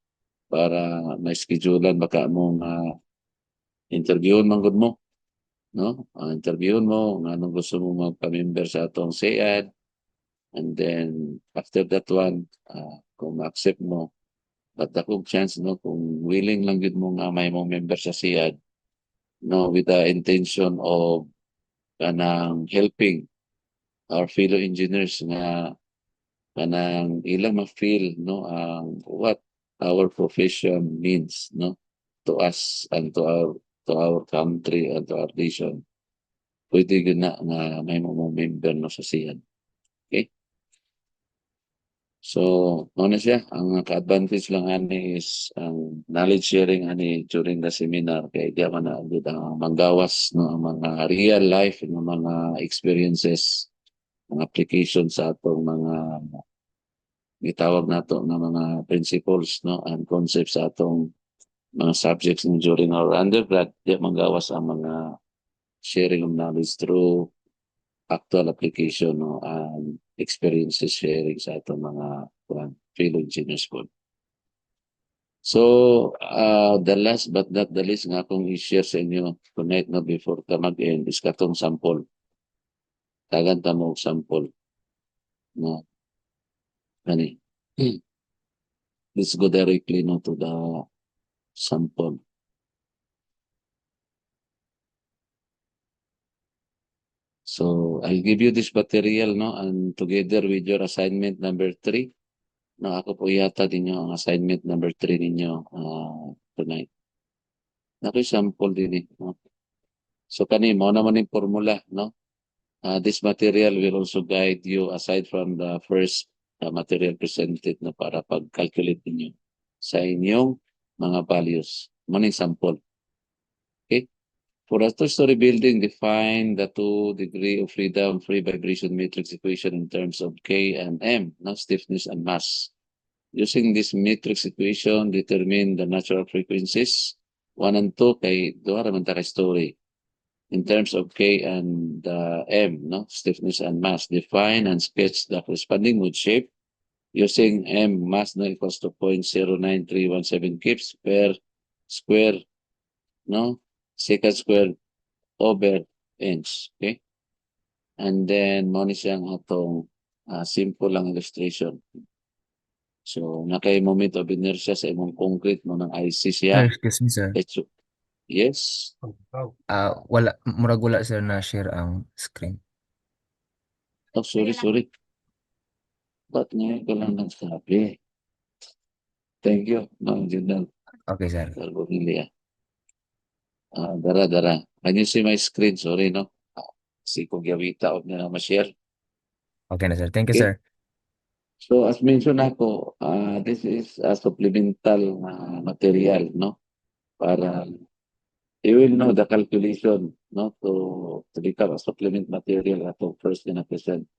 Para may schedulean baka mong interviewon man gud mo, no? Interviewon mo nga anong gusto mo magpa-member sa atong CIAD. And then, after that one, kung ma-accept mo, but akong chance, no? Kung willing lang yun mo nga may mong member sa CIAD, no, with the intention of kanang helping our fellow engineers nga kanang ilang ma-feel, no, what our profession means, no, to us and to our country and to our nation. Pwede yun na nga may mong member, no, sa CIAD. Okay? So, ano siya, ang ka-advantage lang ani is ang knowledge sharing ani during the seminar kay di man na ang manggawas, no, ang mga real life ng mga experiences, mga applications sa atong mga gitawag nato na mga principles, no, and concepts sa atong mga subjects during our undergrad. Di manggawas ang mga sharing of knowledge through actual application no and experiences sharing sa atong mga fellow engineers po. So, the last but not the least nga akong i-share sa inyo tonight no before ka mag-end is katong sample. Tagan ta mo og sample no kani. Let's go directly no to the sample. So I'll give you this material no and together with your assignment number 3 no ako po yata ninyo ang assignment number 3 ninyo tonight. Nakoy sample din no. So kani mo naman yung formula no. This material will also guide you aside from the first material presented na para pag-calculate ninyo sa inyong mga values. Mo ning sample. Okay? For a two-story building, define the 2 degree of freedom free vibration matrix equation in terms of K and M, no? Stiffness and mass. Using this matrix equation, determine the natural frequencies 1 and 2 kay duha ra man ta ka story. In terms of K and M, no? Stiffness and mass. Define and sketch the corresponding mood shape using M mass no equals to 0.09317 kips per square, no? Second square over inch. Okay? And then, mo ni siyang atong simple lang illustration. So, nakay moment of inertia sa imong concrete mo ng IC siya. Excuse me, sir. Yes. Murag wala sir na share ang screen. Oh, sorry. Ba't ngayon ko lang nagsabi? Thank you, Ma'am Junel. Okay, sir. Carbonelia. Dara. Can you see my screen? Sorry, no? Kasi kung gawita o na ma-share. Okay na, sir. Thank you, Okay. sir. So, as mentioned ako, this is a supplemental material, no? Para you will know the calculation, no? To become a supplement material ato first na present.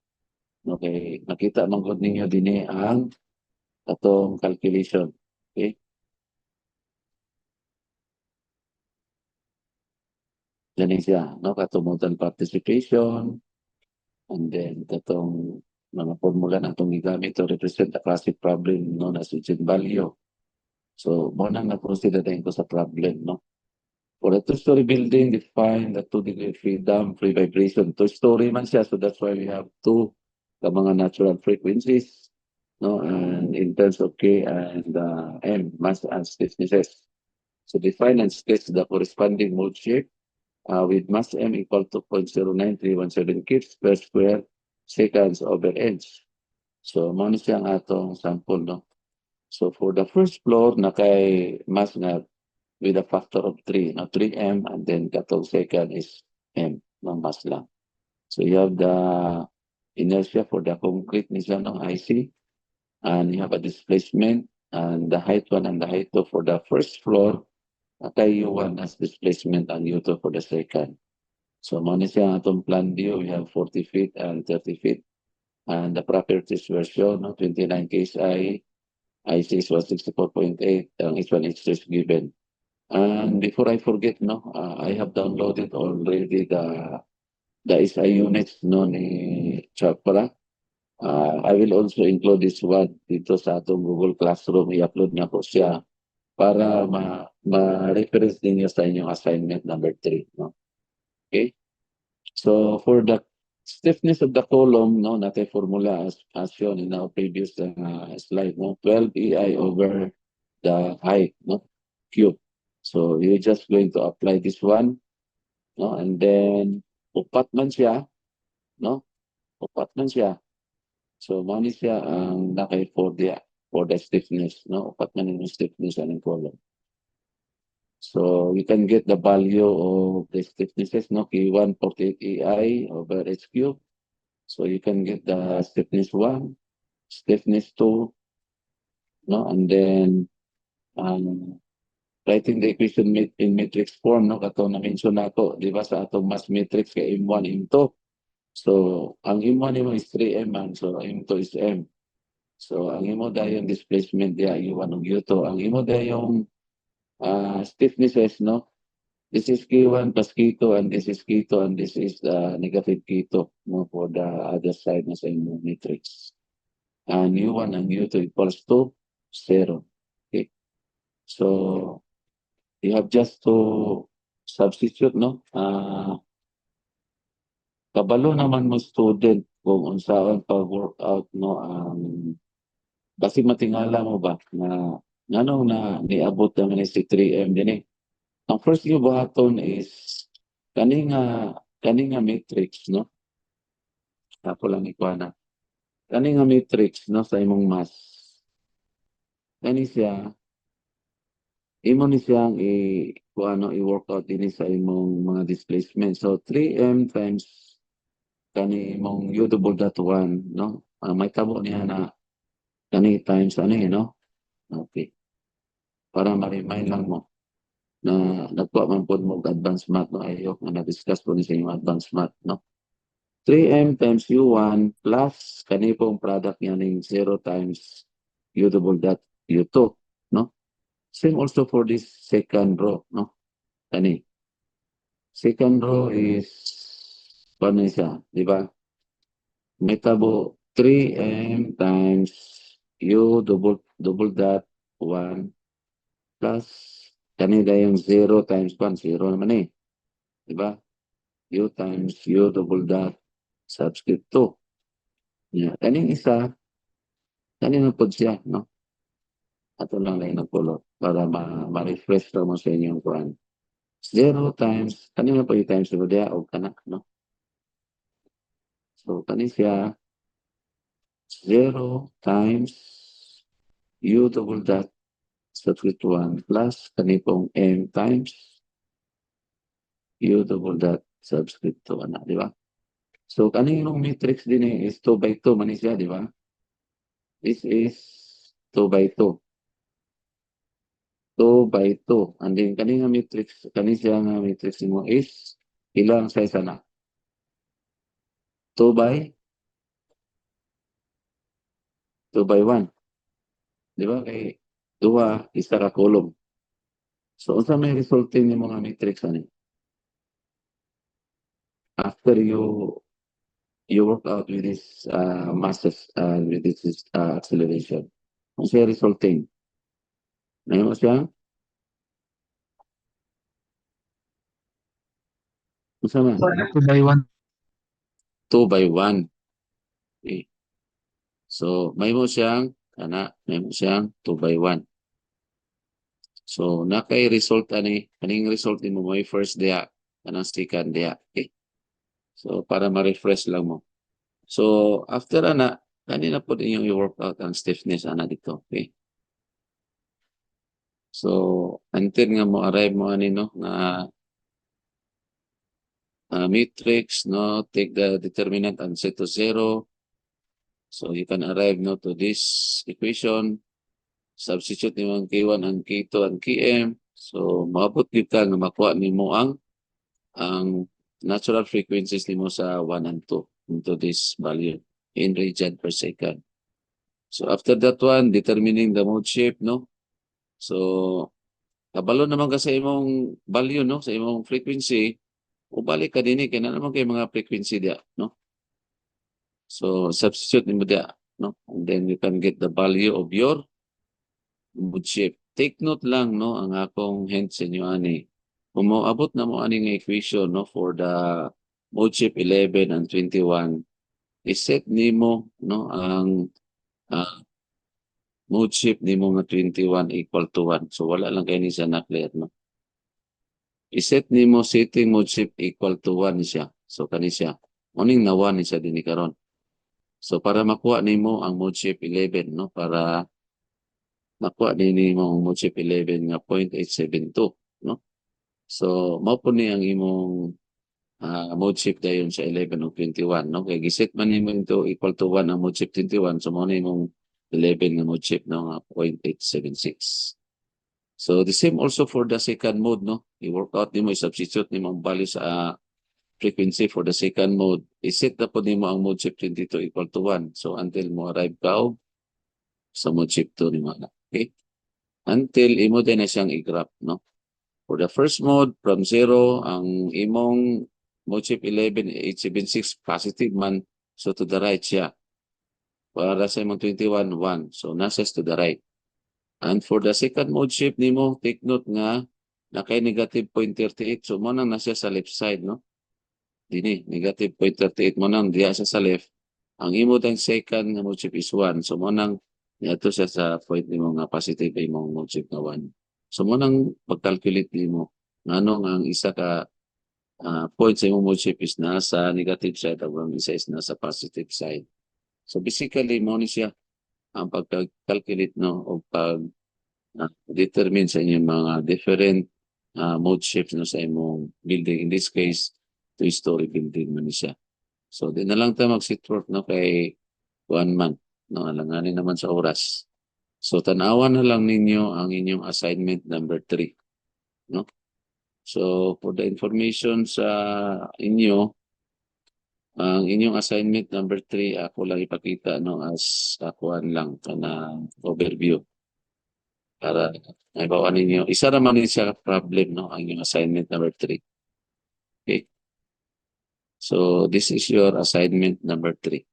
Okay, makita man gud ninyo dinhi ang atong calculation. Okay? Dani siya, no? Katumutan participation, and then katong mga formula na itong gigamit to represent a classic problem known as eigenvalue. So, muna na-consider ko sa problem, no? For a two-story building, define the 2 degree freedom, free vibration. Two-story man siya, so that's why we have 2 the mga natural frequencies, no? And in terms of K and M, mass and stiffnesses. So define and sketch the corresponding mode shape with mass M equal to 0.09317 kips per square seconds over inch. So mo ni siya ang atong sample, no? So for the first floor, nakay mass nga with a factor of 3, no? 3M, and then katong second is M, no? Mass lang. So you have the inertia for the concrete niya ng IC, and you have a displacement, and the height 1 and the height 2 for the first floor, nakay U1 as displacement and U2 for the second. So mo ni siya atong plan view, we have 40 feet and 30 feet. And the properties were shown, no? 29 KSI, IC was 64.8, ang H1 H2 is given. And before I forget, no, I have downloaded already the SI units, no, ni Chopra. I will also include this one dito sa atong Google Classroom. I-upload niya po siya para ma-reference ninyo sa inyong assignment number 3, no? Okay? So for the stiffness of the column, no, natin formula as shown in our previous slide, no, 12 EI over the height, no, cube. So you're just going to apply this one, no, and then upat man siya, no, upat man siya. So mani siya ang nakay for the stiffness, no, upat man yung stiffness ng column. So you can get the value of the stiffnesses, no? K1 48 EI over H cube. So you can get the stiffness 1, stiffness 2, no? And then writing the equation in matrix form, no? Kato na mention nato, di ba sa atong mass matrix kay M1, M2. So ang M1 mo is 3M, man. So M2 is M. So ang imo dayon displacement diya U1 ug U2. Ang imo dayong stiffnesses, no? This is K1 plus K2 and this is K2 and this is negative K2 no, for the other side na sa inyong matrix. And U1 and U2 equals to 0. Okay. So, you have just to substitute, no? Kabalo naman mo student kung unsaon pag-workout, no? Kasi matingala mo ba na nanong na niabot naman si 3M din eh. Ang first yung buhaton is kaninga matrix, no? Ako lang ikuha na. Kaninga matrix, no? Sa imong mass. Kani siya, imo ni siyang i-workout din sa imong mga displacement. So, 3M times kani imong U double dot 1, no? May tabo niya na kani times ano yun, no? Okay. Para ma-remind lang mo na nagkuha man po mo advanced math, no? Ayok na na-discuss po ni sa inyong advanced math, no? 3M times U1 plus kani pong product niya ng 0 times U double dot U2, no? Same also for this second row, no? Kani. Second row is paano siya, di ba? May tabo 3M times U double dot 1 plus kanina yung 0 times 1, 0 naman eh. Di ba? U times U double dot subscript 2. Yeah. Kaning isa, kanina po siya, no? Ato lang lang nagpulot para ma-refresh mo sa inyong kuhan. 0 times, kanina po yung times diba diya o kanak, no? So, kanina siya, 0 times U double dot subscript 1 plus kanipong M times U double dot subscript 2, anak, di ba? So, kaninong matrix din is 2 by 2 man siya, di ba? This is 2 by 2. 2 by 2. And then, kanina matrix, kanina nga matrix mo is ilang size na? 2 by 1. Di ba? Kay 2, isa ka column. So, unsa may resulting ni mga matrix ani? After you work out with this masses, with this acceleration. Unsa resulting? Ngayon mo siya? Unsa man? 2 by 1. 2 by 1. Okay. So, may mo siyang 2 by 1. So, nakay result ani, kaning result mo may first diya, kanang second diya. Okay. So, para ma-refresh lang mo. So, after ana, kanina po din yung i-workout ang stiffness ana dito. Okay. So, until nga mo arrive mo ani no na matrix, no, take the determinant and set to 0. So, you can arrive no to this equation. Substitute ni ang K1 and K2 and Km. So, maabot yun ka na makuha ni mo ang natural frequencies ni mo sa 1 and 2 into this value in radian per second. So, after that one, determining the mode shape, no? So, kabalo naman ka sa imong value, no? Sa imong frequency, ubalik ka din kaya na naman kayo mga frequency dia, no? So, substitute ni mo dia, no? And then you can get the value of your mode shape. Take note lang, no, ang akong hint sa inyo ani. Kung moabot na mo ani nga equation, no, for the mode shape 11 and 21, iset nimo, no, ang mode shape nimo nga 21 equal to 1. So wala lang kayo ni sa na-clear, no. Iset nimo setting mode shape equal to 1 siya. So kani siya. Uning na 1 siya din karon. So para makuha nimo ang mode shape 11, no, para makuha din mo ang mode shape 11 nga 0.872, no? So, mao po ni ang imong mode shape dayon sa 11 o 21, no? Kaya giset man nimo ito equal to 1 ang mode shape 21, so mao na imong 11 nga mode shape, no, nga 0.876. So, the same also for the second mode, no? I-work out nimo, i-substitute nimo ang value sa frequency for the second mode. I-set na po nimo ang mode shape 22 equal to 1. So, until mo arrive ka sa mode shape 2 nimo na. Okay? Until imo din na siyang i-graph, no? For the first mode, from 0, ang imong mode chip 11, 876, positive man. So to the right siya. Para sa imong 21, 1. So nasa to the right. And for the second mode chip nimo, take note nga nakay negative 0.38. So mo nang nasa sa left side, no? Dini, negative 0.38 mo nang diya sa left. Ang imo tang second nga mode chip is 1. So mo nang niadto siya sa point nimo nga positive imong mode chip nga 1. So mo nang pag-calculate nimo ngano nga ang isa ka point sa imong mode chip is nasa negative side ug ang isa is nasa positive side. So basically mo ni siya ang pag-calculate no o pag determine sa inyong mga different mode shapes no sa imong building. In this case, two-story building man ni siya. So di na lang tayo mag-sit work no kay 1 month. No, alanganin naman sa oras. So tanawan na lang ninyo ang inyong assignment number 3. No? So for the information sa inyo, ang inyong assignment number 3 ako lang ipakita no as akuan lang na overview para naibawa ninyo. Isa naman din siya problem no ang inyong assignment number 3. Okay. So this is your assignment number 3.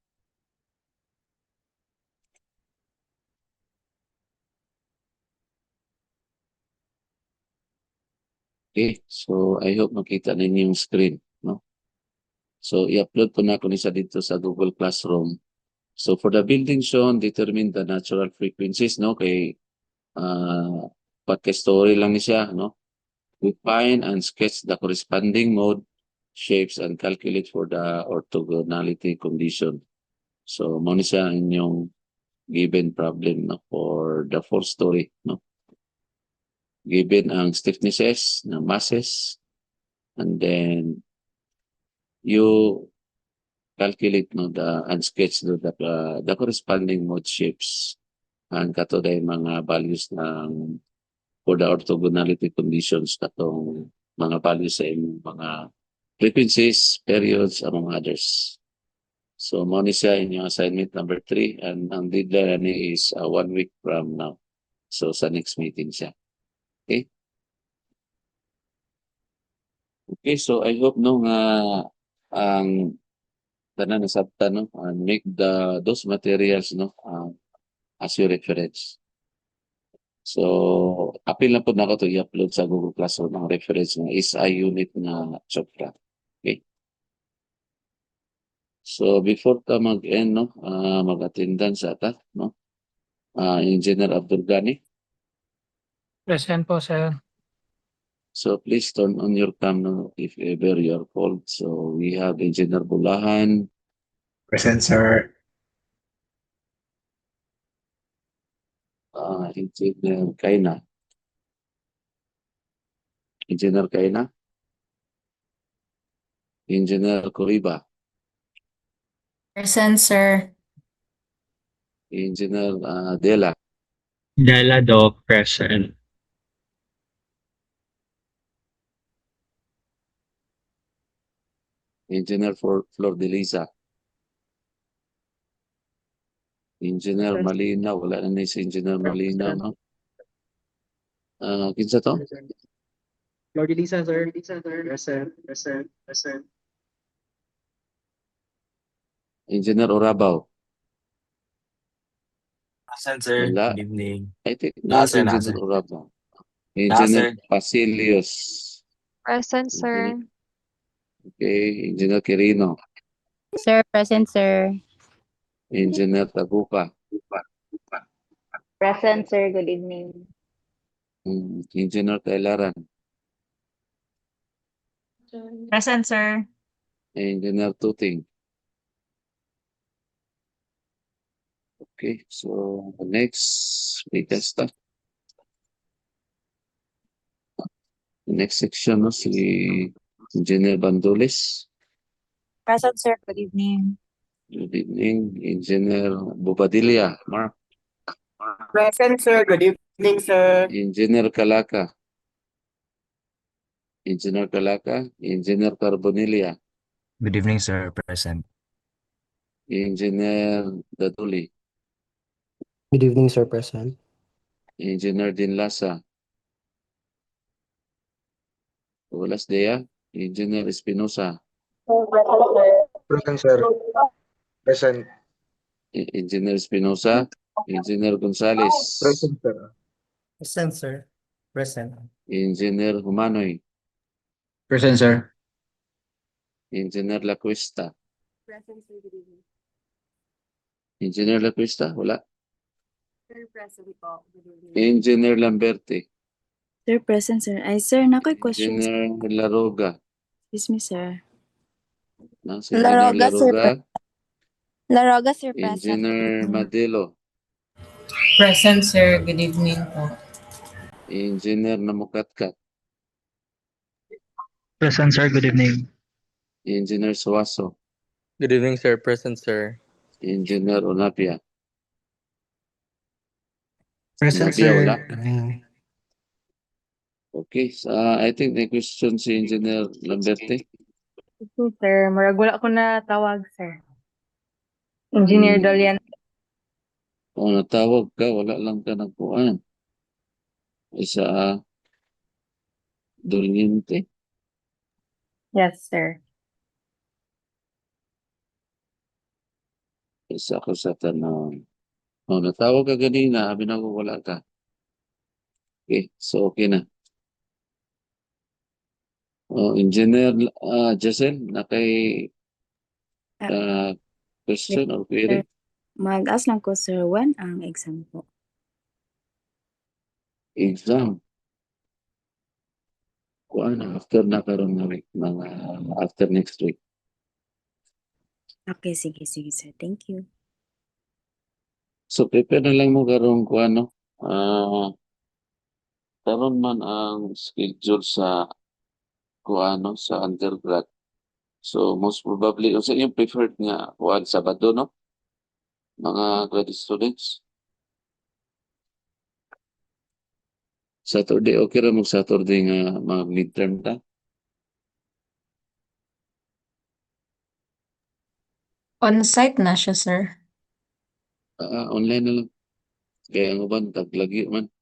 Okay, so I hope makita ninyo yung screen, no? So i-upload ko na ako nisa dito sa Google Classroom. So for the building shown, determine the natural frequencies, no? Kay pagka-story lang ni siya, no? Define and sketch the corresponding mode, shapes, and calculate for the orthogonality condition. So mo ni siya inyong given problem, no? For the fourth story, no? Given ang stiffnesses ng masses, and then you calculate no and sketch no the corresponding mode shapes and kato day mga values ng for the orthogonality conditions katong mga values sa imong mga frequencies, periods, among others. So mo ni siya inyong assignment number 3 and ang deadline ni is 1 week from now. So sa next meeting siya. Okay? Okay, so I hope no nga ang tanan nasabtan no and make those materials no as your reference. So apil na po na ako to i-upload sa Google Classroom ang reference ng SI unit na Chopra. Okay. So before ka mag-end no mag-attendance ata no Engineer Abdul Ghani. Present po, sir. So please turn on your cam no, if ever you're called. So we have Engineer Bulahan, Present, sir. Engineer Kaina. Engineer Kaina. Engineer Kuriba. Present, sir. Engineer Dela. Dala do present. Engineer Flor de Liza. Engineer Malina. Wala na si Engineer Malina, no? Kinsa to? Lord Elisa, sir. Present. Engineer Orabaw. Present, sir. Wala. Good evening. I think Nasa, not nasa. Engineer Orabaw. Engineer Nasa. Pasilios. Present, sir. Okay. Engineer Quirino. Sir, present, sir. Engineer Tagupa. Present, sir. Good evening. Engineer Kailaran. Present, sir. Engineer Tuting. Okay, so next staff. Next section no, si Engineer Bandules. Present, sir. Good evening. Good evening, Engineer Bobadilla. Mark. Present, sir. Good evening, sir. Engineer Kalaka. Engineer Kalaka. Engineer Carbonilla. Good evening, sir. Present. Engineer Daduli. Good evening, sir. Present. Engineer Dinlasa. Walas Dea. Engineer Espinosa. Present, sir. Present. Engineer Espinosa. Engineer Gonzales. Present, sir. Present, sir. Present. Engineer Humanoy. Present, sir. Engineer Lacuesta. Present, sir. Good evening. Engineer Lacuesta, wala. Sir, present po. Good evening. Engineer Lamberte. Sir, present, sir. Ay, sir, question. Engineer Laroga. Excuse me, sir. Si Engineer Laroga, sir, Laroga. Laroga, sir, Engineer Madelo. Present, sir. Good evening po. Engineer Namukatkat. Present, sir. Good evening. Engineer Suaso. Good evening, sir. Present, sir. Engineer Onapia. Present, Onapia, wala. sir. Okay, I think may question si Engineer Lamberte. Sir, murag wala ko na tawag, sir. Engineer Dolian. Kung natawag ka, wala lang ka nagpuan. Isa Doliente. Yes, sir. Isa ko sa tanong. Natawag ka ganina, sabi na ko wala ka. Okay, so okay na. Engineer Jacel, na kay question or query? Mag-ask lang ko, sir, when ang exam po? Exam. Kuan after na karon na week, mga after next week. Okay, sige, sir. Thank you. So prepare na lang mo karong kuan no. Karon man ang schedule sa kuan no sa undergrad. So most probably sa yung preferred nga kuan Sabado no. Mga grad students. Saturday okay ra mo Saturday nga mga midterm ta. On-site na siya, sir. Online na lang. Kaya ang uban taglagi man.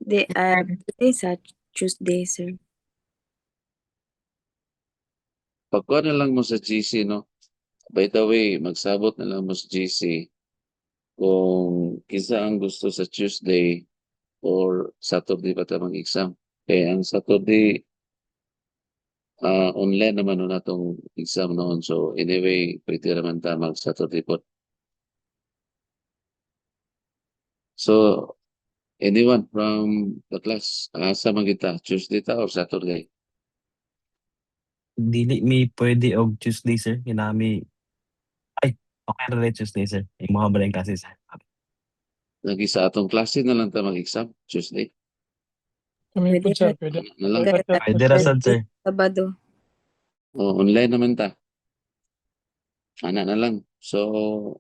Today sa Tuesday, sir. Pagkuha na lang mo sa GC, no? By the way, magsabot na lang mo sa GC kung kisa ang gusto sa Tuesday or Saturday pa tamang exam. Kaya ang Saturday, online naman na itong exam noon. So anyway, pwede naman tamang Saturday po. So, anyone from the class, asa man kita, Tuesday ta or Saturday? Dili mi pwede og Tuesday, sir. Kinami ay okay ra rin Tuesday, sir. Yung mga balay klase, sir. Lagi sa atong klase na lang ta mag-exam, Tuesday. Kami po, sir. Pwede. Na lang. Pwede ra sad, sir. Sabado. Online naman ta. Ana na lang. So,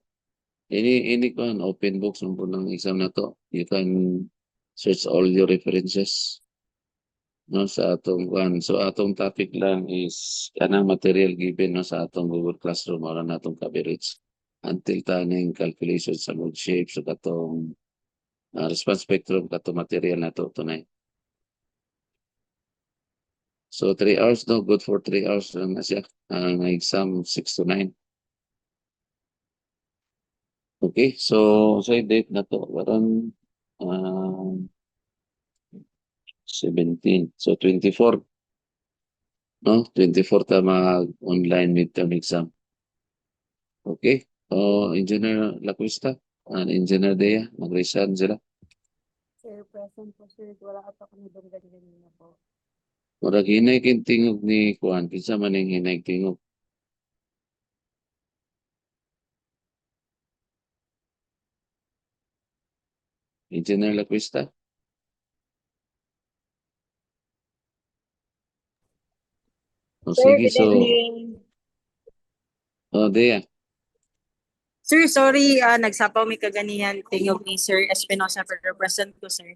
ini ko open books ng punang exam na to. You can search all your references. No, sa atong one. So, atong topic lang is kanang material given no, sa atong Google Classroom o na atong coverage. Until taning calculation sa mood shape so katong response spectrum katong material na to tunay. So 3 hours no, good for 3 hours na siya. Ang exam 6 to 9. Okay, so sa date na to, karon 17. So 24. No, 24 ta mag-online midterm exam. Okay. Engineer Lacuesta and Engineer Dea, mag-resign sila. Sir, present po, sir. Wala ka pa kami ganina po. Murag hinay king tingog ni Kuan, kinsa man ning hinay tingog. Engineer Lacuesta. Sige, so Dea. Sir, sorry, nagsapaw mi kaganihan tingog ni Sir Espinosa for present ko, sir.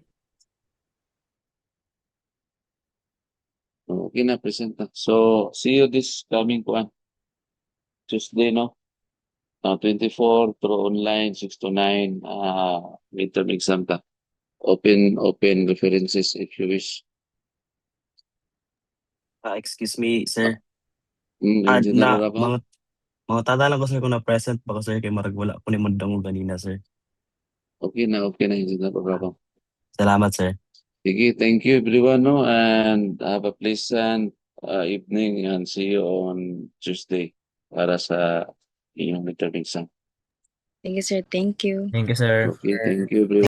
Okay na, present na. So, see you this coming Kuan. Tuesday, no? 24 through online, 6 to 9, midterm exam ta. Open references if you wish. Excuse me, sir. Engineer Na Rabal? mga tatalang ko sir kung na-present ba ko sir kay marag wala ko ni madang ganina sir. Okay na, Engineer Rabal. Salamat sir. Sige, thank you everyone, no, and have a pleasant evening and see you on Tuesday para sa inyong midterm exam. Thank you, sir. Thank you. Thank you, sir. Okay, thank you everyone.